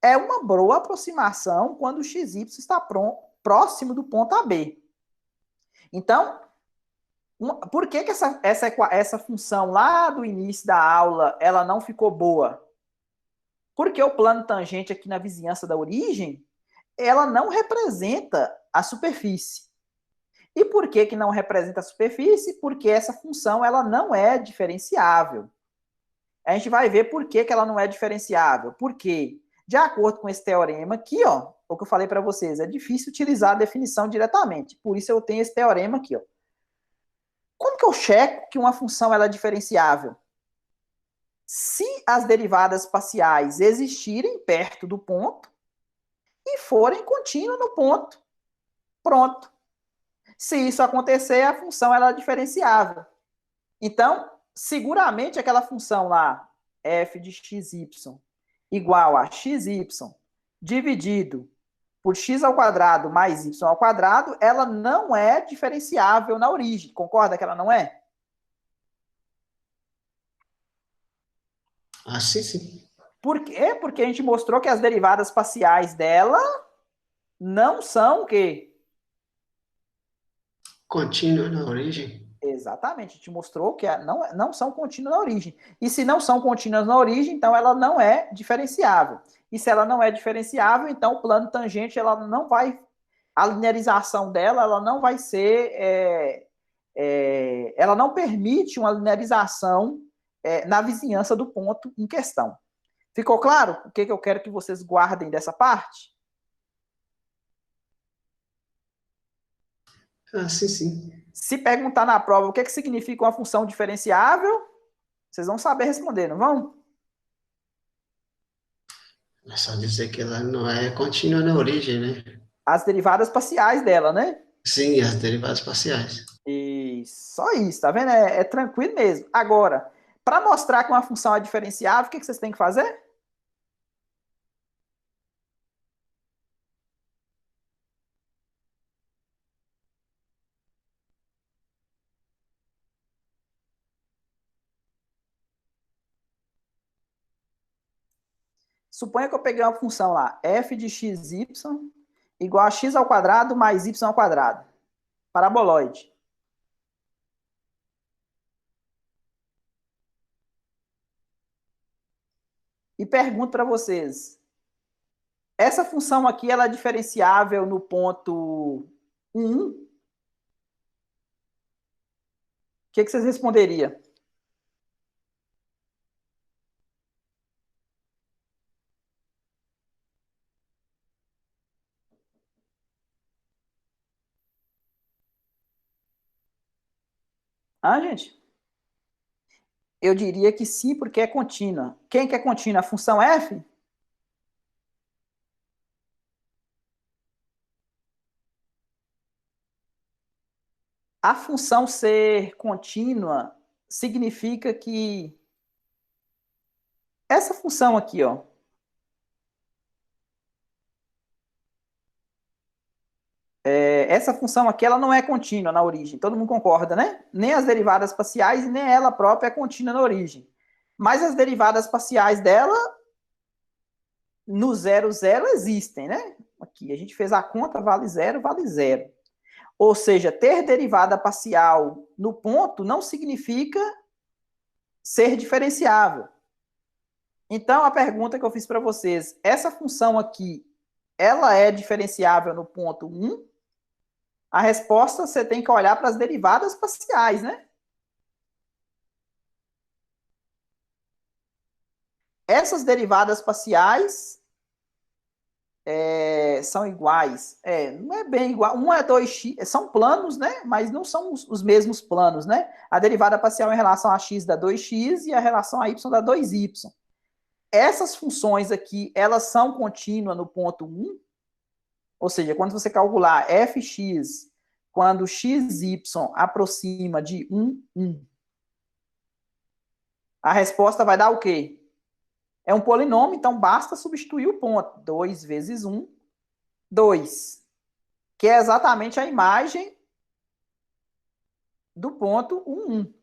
é uma boa aproximação quando o xy está próximo do ponto AB. Então, por que essa função lá do início da aula ela não ficou boa? Porque o plano tangente aqui na vizinhança da origem, ela não representa a superfície. E por que não representa a superfície? Porque essa função ela não é diferenciável. A gente vai ver por que ela não é diferenciável. Porque, de acordo com esse teorema aqui, ó, o que eu falei para vocês, é difícil utilizar a definição diretamente. Por isso eu tenho esse teorema aqui, ó. Como que eu checo que uma função ela é diferenciável? Se as derivadas parciais existirem perto do ponto e forem contínuas no ponto. Pronto. Se isso acontecer, a função ela é diferenciável. Então, seguramente aquela função lá, f de xy igual a xy dividido por x ao quadrado mais y ao quadrado, ela não é diferenciável na origem. Concorda que ela não é? Ah, sim, sim. Por quê? Porque a gente mostrou que as derivadas parciais dela não são o quê? Contínuo na origem. Exatamente, a gente mostrou que não são contínuas na origem. E se não são contínuas na origem, então ela não é diferenciável. E se ela não é diferenciável, então o plano tangente, ela não vai, a linearização dela, ela não vai ser, ela não permite uma linearização na vizinhança do ponto em questão. Ficou claro o que eu quero que vocês guardem dessa parte? Ah, sim, sim. Se perguntar na prova o que significa uma função diferenciável, vocês vão saber responder, não vão? É só dizer que ela não é contínua na origem, né? As derivadas parciais dela, né? Sim, as derivadas parciais. E só isso, tá vendo? É tranquilo mesmo. Agora, para mostrar que uma função é diferenciável, o que vocês têm que fazer? Suponha que eu peguei uma função lá, f de xy igual a x ao quadrado mais y ao quadrado. Paraboloide. E pergunto para vocês, essa função aqui, ela é diferenciável no ponto 1? O que vocês responderiam? Ah, gente? Eu diria que sim, porque é contínua. Quem que é contínua? A função f? A função ser contínua significa que essa função aqui, ó, essa função aqui, ela não é contínua na origem, todo mundo concorda, né? Nem as derivadas parciais e nem ela própria é contínua na origem. Mas as derivadas parciais dela, no 0, 0, existem, né? Aqui, a gente fez a conta, vale 0, vale 0. Ou seja, ter derivada parcial no ponto não significa ser diferenciável. Então, a pergunta que eu fiz para vocês, essa função aqui, ela é diferenciável no ponto 1? A resposta, você tem que olhar para as derivadas parciais, né? Essas derivadas parciais são iguais. Não é bem igual. Um é 2x, são planos, né? Mas não são os mesmos planos, né? A derivada parcial em relação a x dá 2x e a relação a y dá 2y. Essas funções aqui, elas são contínuas no ponto 1? Ou seja, quando você calcular fx, quando xy aproxima de 1, 1, a resposta vai dar o quê? É um polinômio, então basta substituir o ponto. 2 vezes 1, 2. Que é exatamente a imagem do ponto 1, 1.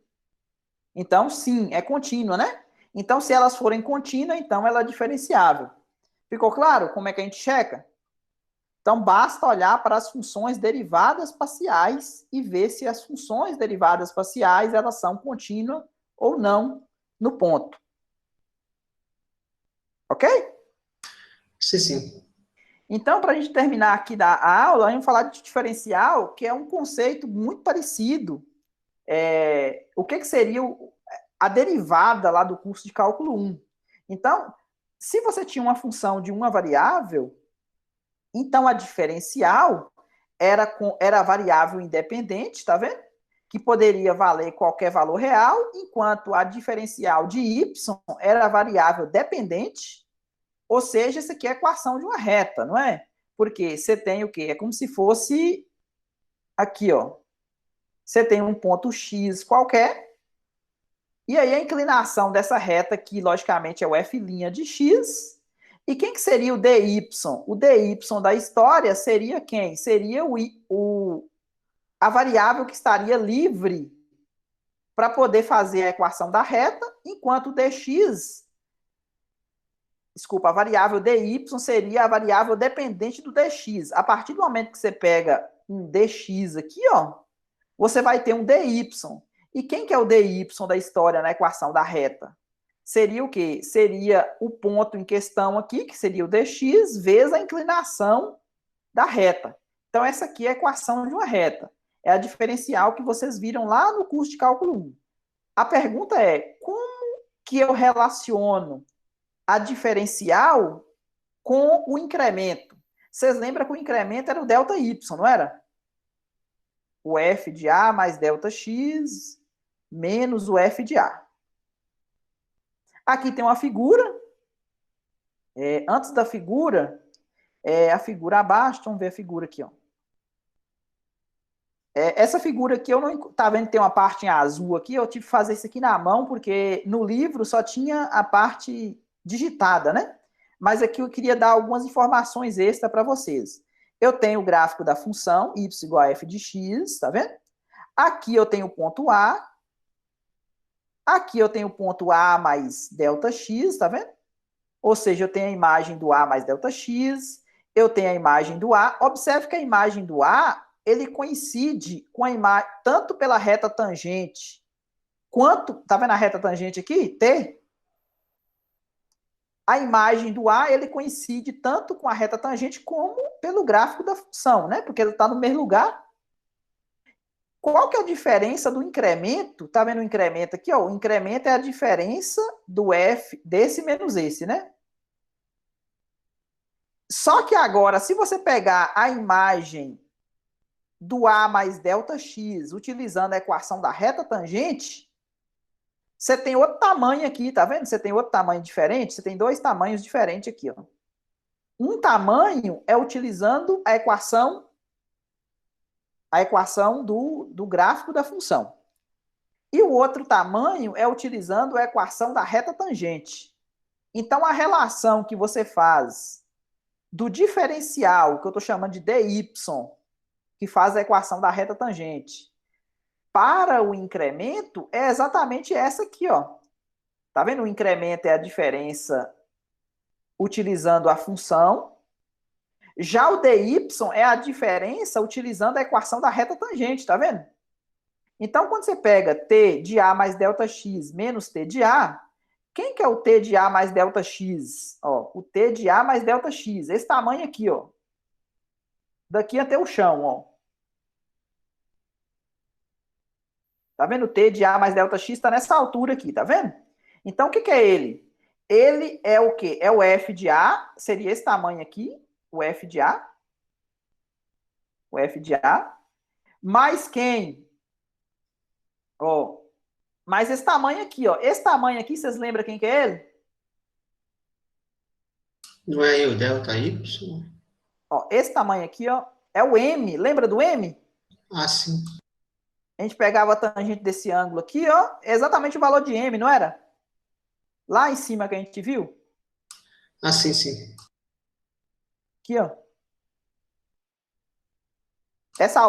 Então, sim, é contínua, né? Então, se elas forem contínuas, então ela é diferenciável. Ficou claro como é que a gente checa? Então, basta olhar para as funções derivadas parciais e ver se as funções derivadas parciais elas são contínuas ou não no ponto. Ok? Sim, sim. Então, para a gente terminar aqui da aula, a gente vai falar de diferencial, que é um conceito muito parecido. O que seria a derivada lá do curso de cálculo 1? Então, se você tinha uma função de uma variável, então a diferencial era a variável independente, tá vendo? Que poderia valer qualquer valor real, enquanto a diferencial de y era a variável dependente, ou seja, essa aqui é a equação de uma reta, não é? Porque você tem o quê? É como se fosse aqui, ó. Você tem um ponto X qualquer, e aí a inclinação dessa reta aqui, logicamente, é o f' de x. E quem que seria o dy? O dy da história seria quem? Seria a variável que estaria livre para poder fazer a equação da reta, enquanto o dx, desculpa, a variável dy seria a variável dependente do dx. A partir do momento que você pega um dx aqui, ó, você vai ter um dy. E quem que é o dy da história na equação da reta? Seria o quê? Seria o ponto em questão aqui, que seria o dx, vezes a inclinação da reta. Então, essa aqui é a equação de uma reta. É a diferencial que vocês viram lá no curso de cálculo 1. A pergunta é, como que eu relaciono a diferencial com o incremento? Vocês lembram que o incremento era o ΔY, não era? O f de A mais ΔX menos o f de A. Aqui tem uma figura. Antes da figura, a figura abaixo, vamos ver a figura aqui, ó. Essa figura aqui, eu não tá vendo que tem uma parte em azul aqui, eu tive que fazer isso aqui na mão, porque no livro só tinha a parte digitada, né? Mas aqui eu queria dar algumas informações extra para vocês. Eu tenho o gráfico da função y igual a f de x, tá vendo? Aqui eu tenho o ponto A. Aqui eu tenho o ponto A mais ΔX, tá vendo? Ou seja, eu tenho a imagem do A mais ΔX, eu tenho a imagem do A. Observe que a imagem do A, ele coincide com a imagem, tanto pela reta tangente, quanto, tá vendo a reta tangente aqui? T? A imagem do A, ele coincide tanto com a reta tangente como pelo gráfico da função, né? Porque ele está no mesmo lugar. Qual que é a diferença do incremento? Tá vendo o incremento aqui? Ó? O incremento é a diferença do F desse menos esse, né? Só que agora, se você pegar a imagem do A mais ΔX, utilizando a equação da reta tangente, você tem outro tamanho aqui, tá vendo? Você tem outro tamanho diferente, você tem dois tamanhos diferentes aqui, ó. Um tamanho é utilizando a equação do gráfico da função. E o outro tamanho é utilizando a equação da reta tangente. Então, a relação que você faz do diferencial, que eu estou chamando de dy, que faz a equação da reta tangente, para o incremento, é exatamente essa aqui, ó. Tá vendo? O incremento é a diferença utilizando a função. Já o dy é a diferença utilizando a equação da reta tangente, tá vendo? Então, quando você pega t de A mais ΔX menos t de A, quem que é o t de A mais ΔX? Ó, o t de A mais ΔX, esse tamanho aqui, ó. Daqui até o chão, ó. Tá vendo? O t de A mais ΔX está nessa altura aqui, tá vendo? Então, o que que é ele? Ele é o quê? É o f de A, seria esse tamanho aqui, o f de A. O f de A. Mais quem? Ó, mais esse tamanho aqui, ó. Esse tamanho aqui, vocês lembram quem que é ele? Não é o ΔY? Ó, esse tamanho aqui, ó, é o m. Lembra do m? Ah, sim. A gente pegava a tangente desse ângulo aqui, ó, é exatamente o valor de m, não era? Lá em cima que a gente viu. Ah, sim, sim. Aqui, ó. Essa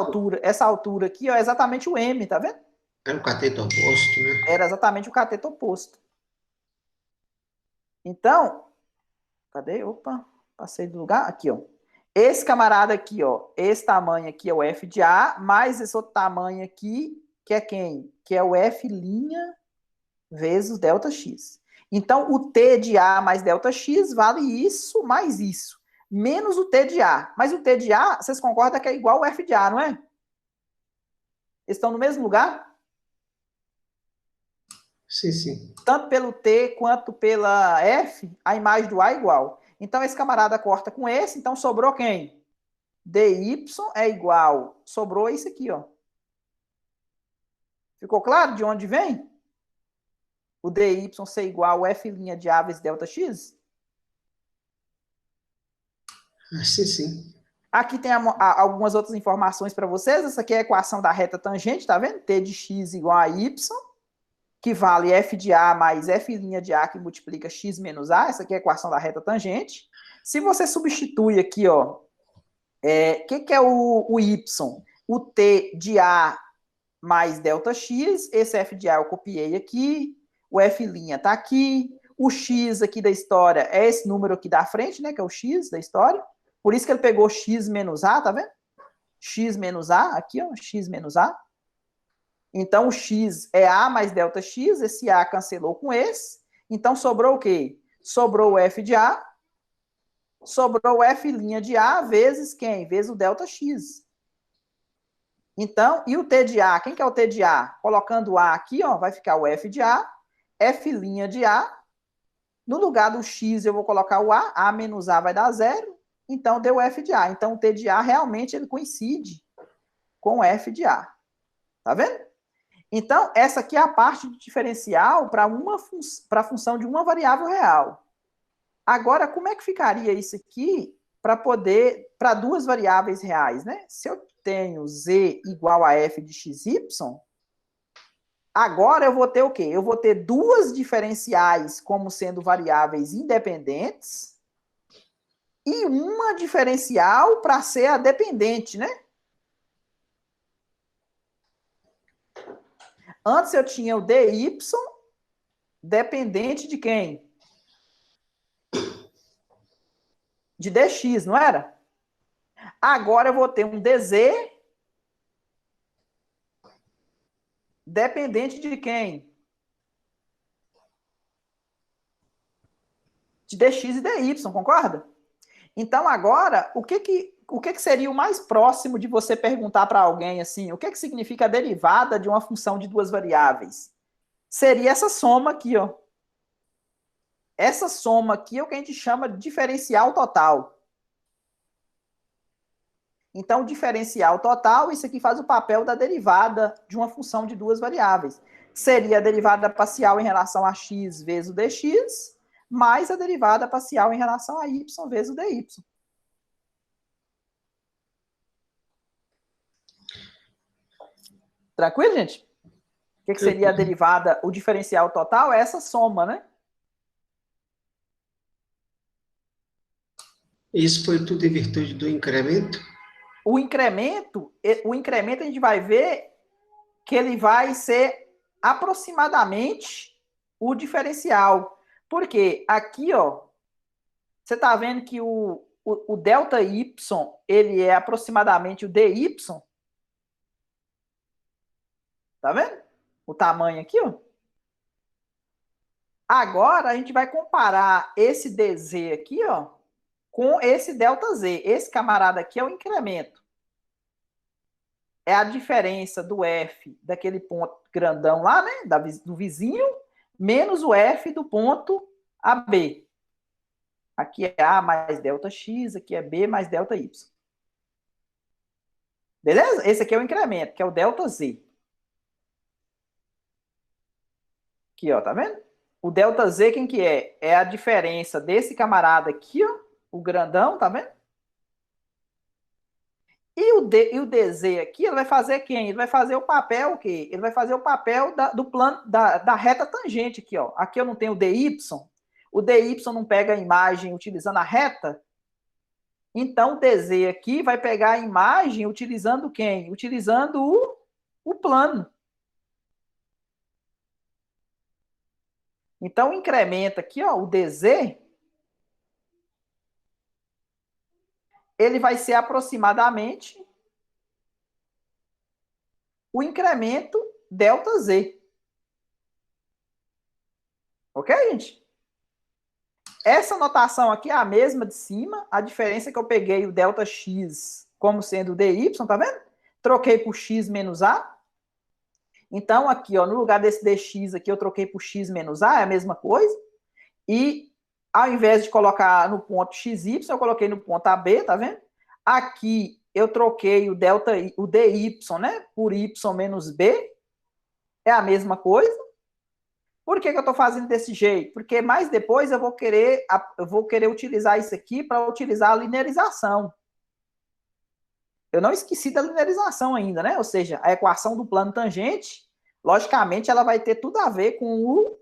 altura aqui, ó, é exatamente o m, tá vendo? Era o cateto oposto, né? Era exatamente o cateto oposto. Então, cadê? Opa, passei do lugar. Aqui, ó. Esse camarada aqui, ó, esse tamanho aqui é o f de A, mais esse outro tamanho aqui, que é quem? Que é o f' vezes ΔX. Então, o t de A mais ΔX vale isso mais isso, menos o t de A. Mas o t de A, vocês concordam que é igual ao f de A, não é? Eles estão no mesmo lugar? Sim, sim. Tanto pelo t quanto pela f, a imagem do A é igual. Então, esse camarada corta com esse, então sobrou quem? dy é igual, sobrou isso aqui, ó. Ficou claro de onde vem? O dy ser igual ao f' de A vezes ΔX? Ah, sim, sim. Aqui tem algumas outras informações para vocês. Essa aqui é a equação da reta tangente, tá vendo? T de x igual a y, que vale f de A mais f' de A que multiplica x menos A. Essa aqui é a equação da reta tangente. Se você substitui aqui, ó, que é o y? O t de A mais ΔX. Esse f de A eu copiei aqui. O f' tá aqui. O x aqui da história é esse número aqui da frente, né? Que é o x da história. Por isso que ele pegou x menos A, tá vendo? X menos A, aqui, ó, x menos A. Então, o x é A mais ΔX, esse A cancelou com esse. Então, sobrou o quê? Sobrou o f de A, sobrou o f' de A vezes quem? Vezes o ΔX. Então, e o t de A? Quem que é o t de A? Colocando o A aqui, ó, vai ficar o f de A, f' de A. No lugar do x, eu vou colocar o A menos A vai dar zero. Então, deu f de A. Então, o t de A realmente ele coincide com o f de A. Tá vendo? Então, essa aqui é a parte de diferencial para a função de uma variável real. Agora, como é que ficaria isso aqui para duas variáveis reais, né? Se eu tenho z igual a f de xy, agora eu vou ter o quê? Eu vou ter duas diferenciais como sendo variáveis independentes e uma diferencial para ser a dependente, né? Antes eu tinha o dy dependente de quem? de dx, não era? Agora eu vou ter um dz dependente de quem? De dx e dy, concorda? Então, agora, o que seria o mais próximo de você perguntar para alguém assim, o que significa a derivada de uma função de duas variáveis? Seria essa soma aqui, ó. Essa soma aqui é o que a gente chama de diferencial total. Então, o diferencial total, isso aqui faz o papel da derivada de uma função de duas variáveis. Seria a derivada parcial em relação a x vezes o dx, mais a derivada parcial em relação a y vezes o dy. Tranquilo, gente? O que seria a derivada, o diferencial total? É essa soma, né? Isso foi tudo em virtude do incremento? O incremento a gente vai ver que ele vai ser aproximadamente o diferencial. Porque aqui, ó, você está vendo que o delta y, ele é aproximadamente o dy. Tá vendo? O tamanho aqui, ó. Agora, a gente vai comparar esse dz aqui, ó, com esse ΔZ. Esse camarada aqui é o incremento. É a diferença do F daquele ponto grandão lá, né? Do vizinho, menos o F do ponto AB. Aqui é A mais ΔX, aqui é B mais ΔY. Beleza? Esse aqui é o incremento, que é o ΔZ. Aqui, ó, tá vendo? O ΔZ, quem que é? É a diferença desse camarada aqui, ó, o grandão, tá vendo? E o DZ aqui, ele vai fazer quem? Ele vai fazer o papel o quê? Ele vai fazer o papel do plano, da reta tangente aqui, ó. Aqui eu não tenho o DY. O DY não pega a imagem utilizando a reta. Então, o DZ aqui vai pegar a imagem utilizando quem? Utilizando o plano. Então, incrementa aqui, ó, o DZ, ele vai ser aproximadamente o incremento ΔZ. Ok, gente? Essa notação aqui é a mesma de cima, a diferença é que eu peguei o ΔX como sendo dy, tá vendo? Troquei por x menos a. Então, aqui, ó, no lugar desse dx aqui, eu troquei por x menos a, é a mesma coisa. E, ao invés de colocar no ponto xy, eu coloquei no ponto AB, tá vendo? Aqui, eu troquei o dy, né, por y menos b. É a mesma coisa. Por que eu estou fazendo desse jeito? Porque mais depois eu vou querer utilizar isso aqui para utilizar a linearização. Eu não esqueci da linearização ainda, né? Ou seja, a equação do plano tangente, logicamente, ela vai ter tudo a ver com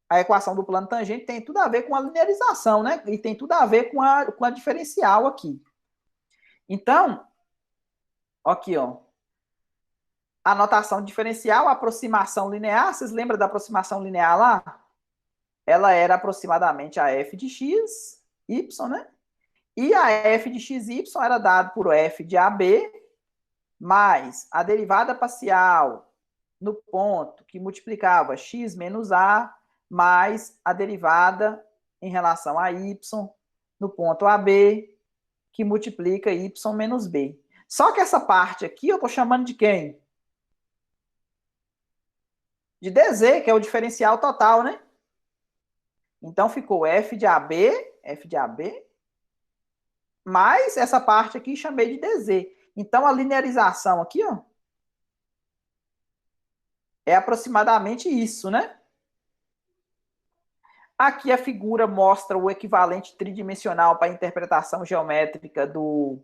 a equação do plano tangente tem tudo a ver com a linearização, né? E tem tudo a ver com a diferencial aqui. Então, aqui, ó. A notação diferencial, a aproximação linear, vocês lembram da aproximação linear lá? Ela era aproximadamente a f de x, y, né? E a f de xy era dado por f de AB, mais a derivada parcial no ponto que multiplicava x menos a, mais a derivada em relação a y no ponto AB, que multiplica y menos b. Só que essa parte aqui eu estou chamando de quem? De dz, que é o diferencial total, né? Então, ficou f de AB, mais essa parte aqui chamei de dz. Então, a linearização aqui, ó, é aproximadamente isso, né? Aqui a figura mostra o equivalente tridimensional para a interpretação geométrica do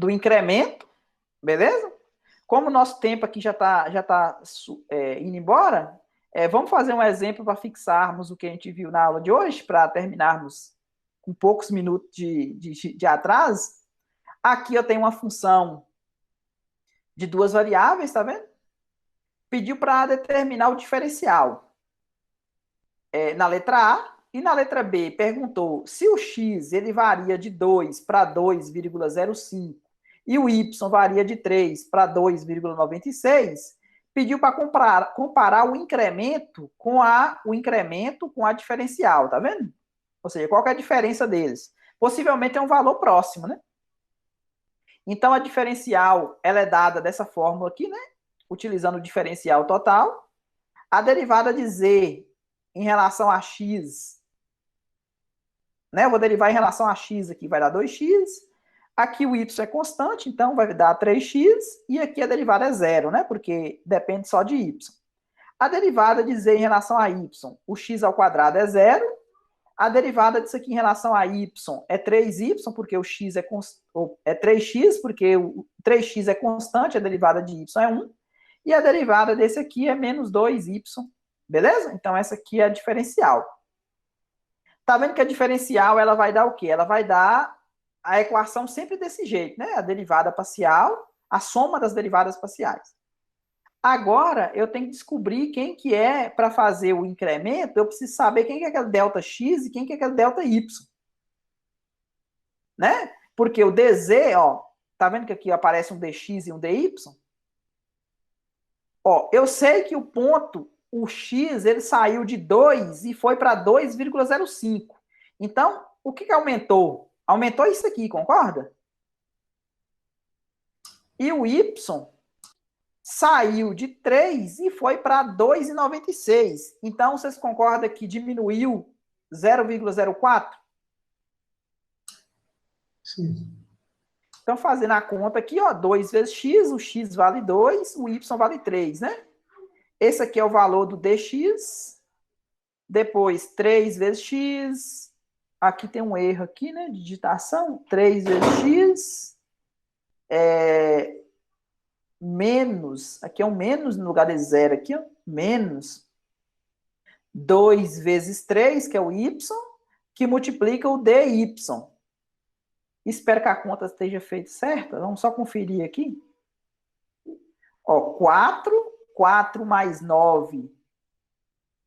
incremento, beleza? Como o nosso tempo aqui já tá indo embora, vamos fazer um exemplo para fixarmos o que a gente viu na aula de hoje, para terminarmos com poucos minutos de atraso. Aqui eu tenho uma função de duas variáveis, tá vendo? Pediu para determinar o diferencial. Na letra A, E na letra B, perguntou se o x ele varia de 2 para 2,05 e o y varia de 3 para 2,96, pediu para comparar o incremento com a diferencial, tá vendo? Ou seja, qual que é a diferença deles? Possivelmente é um valor próximo, né? Então, a diferencial, ela é dada dessa fórmula aqui, né? Utilizando o diferencial total. A derivada de z em relação a x, né? Eu vou derivar em relação a x aqui, vai dar 2x. Aqui o y é constante, então vai dar 3x. E aqui a derivada é zero, né? Porque depende só de y. A derivada de z em relação a y, o x ao quadrado é zero. A derivada disso aqui em relação a y é 3y, porque o x é 3x, porque o 3x é constante, a derivada de y é 1. E a derivada desse aqui é menos 2y. Beleza? Então, essa aqui é a diferencial. Tá vendo que a diferencial, ela vai dar o quê? Ela vai dar a equação sempre desse jeito, né? A derivada parcial, a soma das derivadas parciais. Agora, eu tenho que descobrir quem que é, para fazer o incremento, eu preciso saber quem que é aquele ΔX e quem que é aquele ΔY. Né? Porque o DZ, ó, tá vendo que aqui aparece um DX e um DY? Ó, eu sei que o ponto, o X, ele saiu de 2 e foi para 2,05. Então, o que aumentou? Aumentou isso aqui, concorda? E o Y saiu de 3 e foi para 2,96. Então, vocês concordam que diminuiu 0,04? Sim. Então, fazendo a conta aqui, ó, 2 vezes x, o x vale 2, o y vale 3, né? Esse aqui é o valor do dx. Depois, 3 vezes x. Aqui tem um erro aqui, né, de digitação. 3 vezes x. Menos, aqui é um menos no lugar de zero, aqui, ó, menos 2 vezes 3, que é o y, que multiplica o dy. Espero que a conta esteja feita certa. Vamos só conferir aqui. Ó, 4 mais 9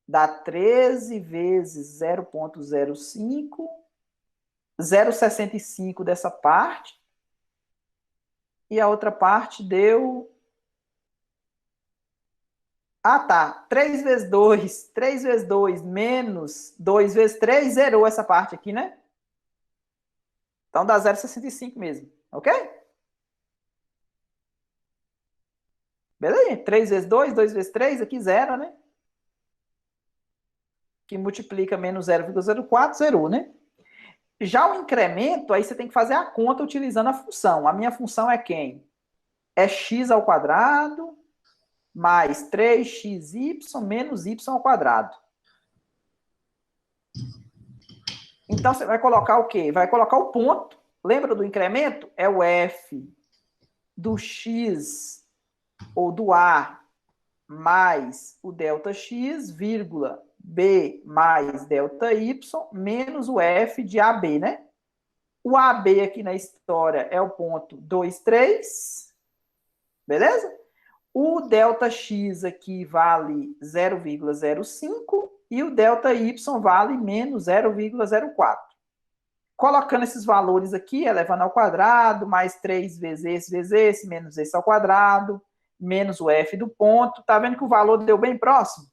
dá 13 vezes 0,05, 0,65 dessa parte. E a outra parte deu... Ah, tá. 3 vezes 2 menos 2 vezes 3, zerou essa parte aqui, né? Então dá 0,65 mesmo, ok? Beleza? 3 vezes 2, 2 vezes 3, aqui zero, né? Que multiplica menos 0,04, zerou, né? Já o incremento, aí você tem que fazer a conta utilizando a função. A minha função é quem? É x ao quadrado mais 3xy menos y ao quadrado. Então, você vai colocar o quê? Vai colocar o ponto. Lembra do incremento? É o f do x ou do a mais o ΔX, vírgula, b mais ΔY, menos o f de AB, né? O AB aqui na história é o ponto 2, 3. Beleza? O ΔX aqui vale 0,05 e o ΔY vale menos 0,04. Colocando esses valores aqui, elevando ao quadrado, mais 3 vezes esse, menos esse ao quadrado, menos o f do ponto. Tá vendo que o valor deu bem próximo?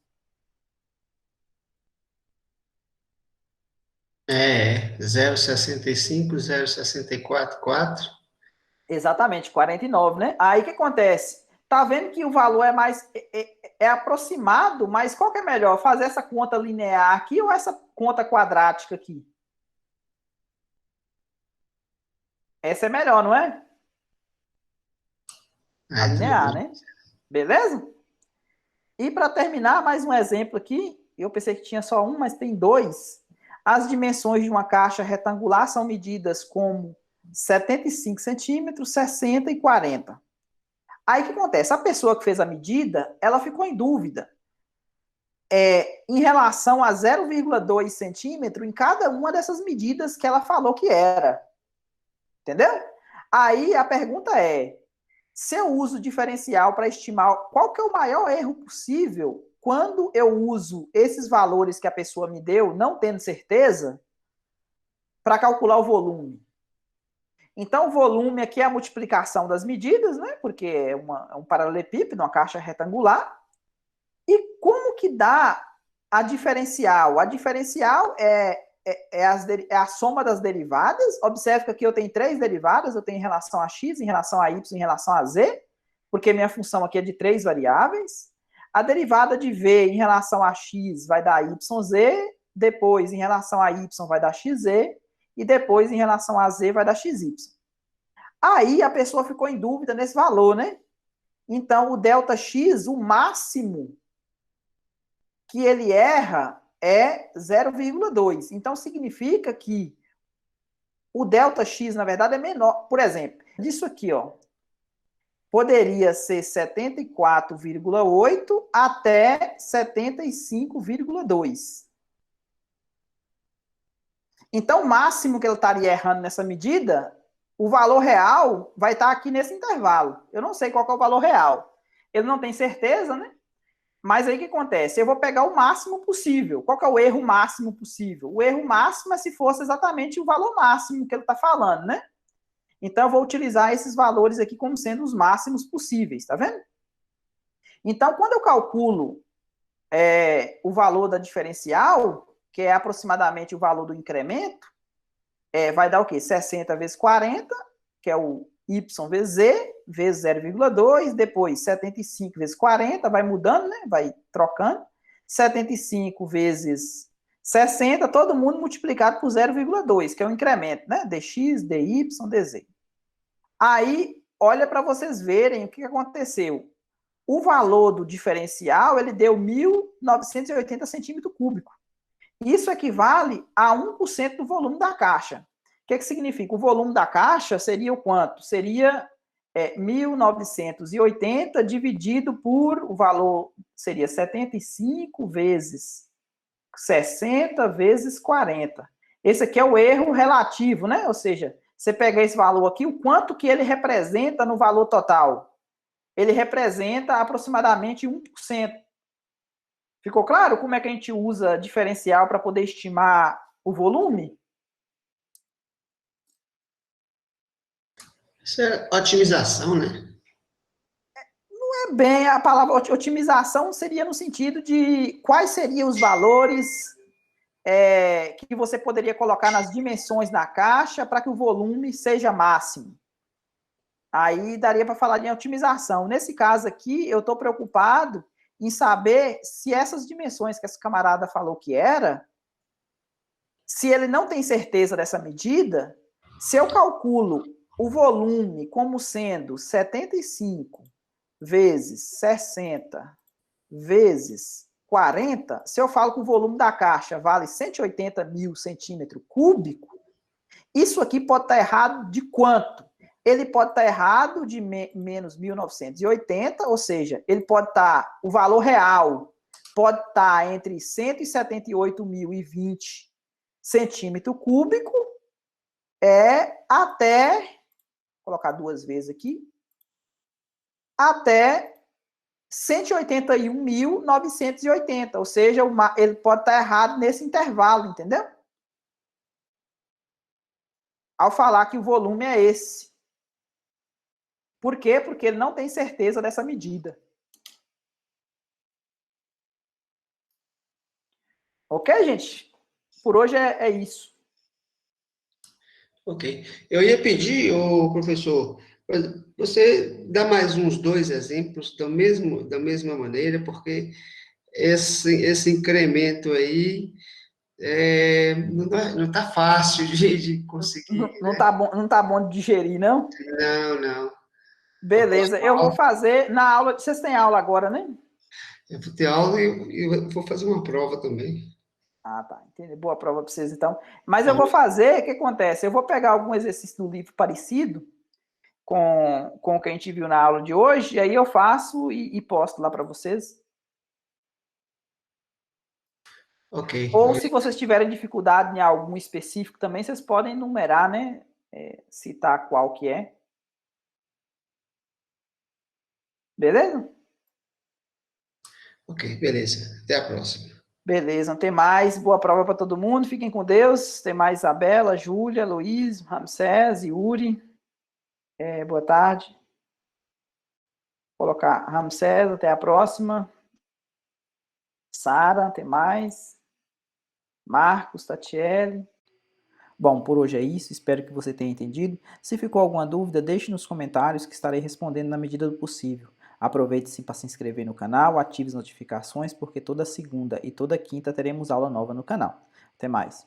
É, 0,65, 0,64, 4. Exatamente, 49, né? Aí o que acontece? Tá vendo que o valor é mais aproximado, mas qual que é melhor? Fazer essa conta linear aqui ou essa conta quadrática aqui? Essa é melhor, não é? A linear, né? Beleza? E para terminar, mais um exemplo aqui. Eu pensei que tinha só um, mas tem dois. As dimensões de uma caixa retangular são medidas como 75 centímetros, 60 e 40. Aí o que acontece? A pessoa que fez a medida, ela ficou em dúvida em relação a 0,2 centímetro em cada uma dessas medidas que ela falou que era. Entendeu? Aí a pergunta é, se eu uso o diferencial para estimar qual que é o maior erro possível quando eu uso esses valores que a pessoa me deu, não tendo certeza, para calcular o volume. Então, o volume aqui é a multiplicação das medidas, né? Porque é um paralelepípedo, uma caixa retangular. E como que dá a diferencial? A diferencial é a soma das derivadas. Observe que aqui eu tenho 3 derivadas, eu tenho em relação a x, em relação a y, em relação a z, porque minha função aqui é de 3 variáveis. A derivada de v em relação a x vai dar yz, depois em relação a y vai dar xz, e depois em relação a z vai dar xy. Aí a pessoa ficou em dúvida nesse valor, né? Então, o delta x, o máximo que ele erra é 0,2. Então, significa que o delta x, na verdade, é menor. Por exemplo, disso aqui, ó, poderia ser 74,8 até 75,2. Então, o máximo que ele estaria errando nessa medida, o valor real vai estar aqui nesse intervalo. Eu não sei qual é o valor real. Ele não tem certeza, né? Mas aí o que acontece? Eu vou pegar o máximo possível. Qual que é o erro máximo possível? O erro máximo é se fosse exatamente o valor máximo que ele está falando, né? Então, eu vou utilizar esses valores aqui como sendo os máximos possíveis, tá vendo? Então, quando eu calculo o valor da diferencial, que é aproximadamente o valor do incremento, vai dar o quê? 60 vezes 40, que é o y vezes z, vezes 0,2, depois 75 vezes 40, vai mudando, né? Vai trocando. 75 vezes 60, todo mundo multiplicado por 0,2, que é o incremento, né? dx, dy, dz. Aí, olha para vocês verem o que aconteceu. O valor do diferencial, ele deu 1.980 centímetros cúbicos. Isso equivale a 1% do volume da caixa. O que significa? O volume da caixa seria o quanto? Seria 1.980 dividido por, o valor seria 75 vezes 60 vezes 40. Esse aqui é o erro relativo, né? Ou seja, você pega esse valor aqui, o quanto que ele representa no valor total? Ele representa aproximadamente 1%. Ficou claro como é que a gente usa diferencial para poder estimar o volume? Isso é otimização, né? Não é bem, a palavra otimização seria no sentido de quais seriam os valores que você poderia colocar nas dimensões da caixa para que o volume seja máximo. Aí daria para falar de otimização. Nesse caso aqui, eu estou preocupado em saber se essas dimensões que esse camarada falou que era, se ele não tem certeza dessa medida, se eu calculo o volume como sendo 75 vezes 60 vezes 40, se eu falo que o volume da caixa vale 180 mil centímetros cúbicos, isso aqui pode estar errado de quanto? Ele pode estar errado de menos 1.980, ou seja, ele pode estar, o valor real pode estar entre 178.020 centímetro cúbico até, vou colocar 2 vezes aqui, até 181.980, ou seja, ele pode estar errado nesse intervalo, entendeu? Ao falar que o volume é esse. Por quê? Porque ele não tem certeza dessa medida. Ok, gente? Por hoje é isso. Ok. Eu ia pedir, professor, você dá mais uns 2 exemplos da mesma maneira, porque esse incremento aí não está fácil de conseguir, Não né? não tá bom de digerir, não? Não, não. Beleza, eu vou fazer na aula. Vocês têm aula agora, né? Eu vou ter aula e eu vou fazer uma prova também. Ah, tá. Entendi. Boa prova para vocês, então. Mas eu vou fazer, o que acontece? Eu vou pegar algum exercício do livro parecido com o que a gente viu na aula de hoje, e aí eu faço e posto lá para vocês. Ok. Ou se vocês tiverem dificuldade em algum específico também, vocês podem numerar, né? Citar qual que é. Beleza? Ok, beleza. Até a próxima. Beleza, não tem mais. Boa prova para todo mundo. Fiquem com Deus. Tem mais Isabela, Júlia, Luiz, Ramsés, Yuri. Boa tarde. Vou colocar Ramsés, até a próxima. Sara, tem mais. Marcos, Tatiele. Bom, por hoje é isso. Espero que você tenha entendido. Se ficou alguma dúvida, deixe nos comentários que estarei respondendo na medida do possível. Aproveite-se para se inscrever no canal, ative as notificações, porque toda segunda e toda quinta teremos aula nova no canal. Até mais.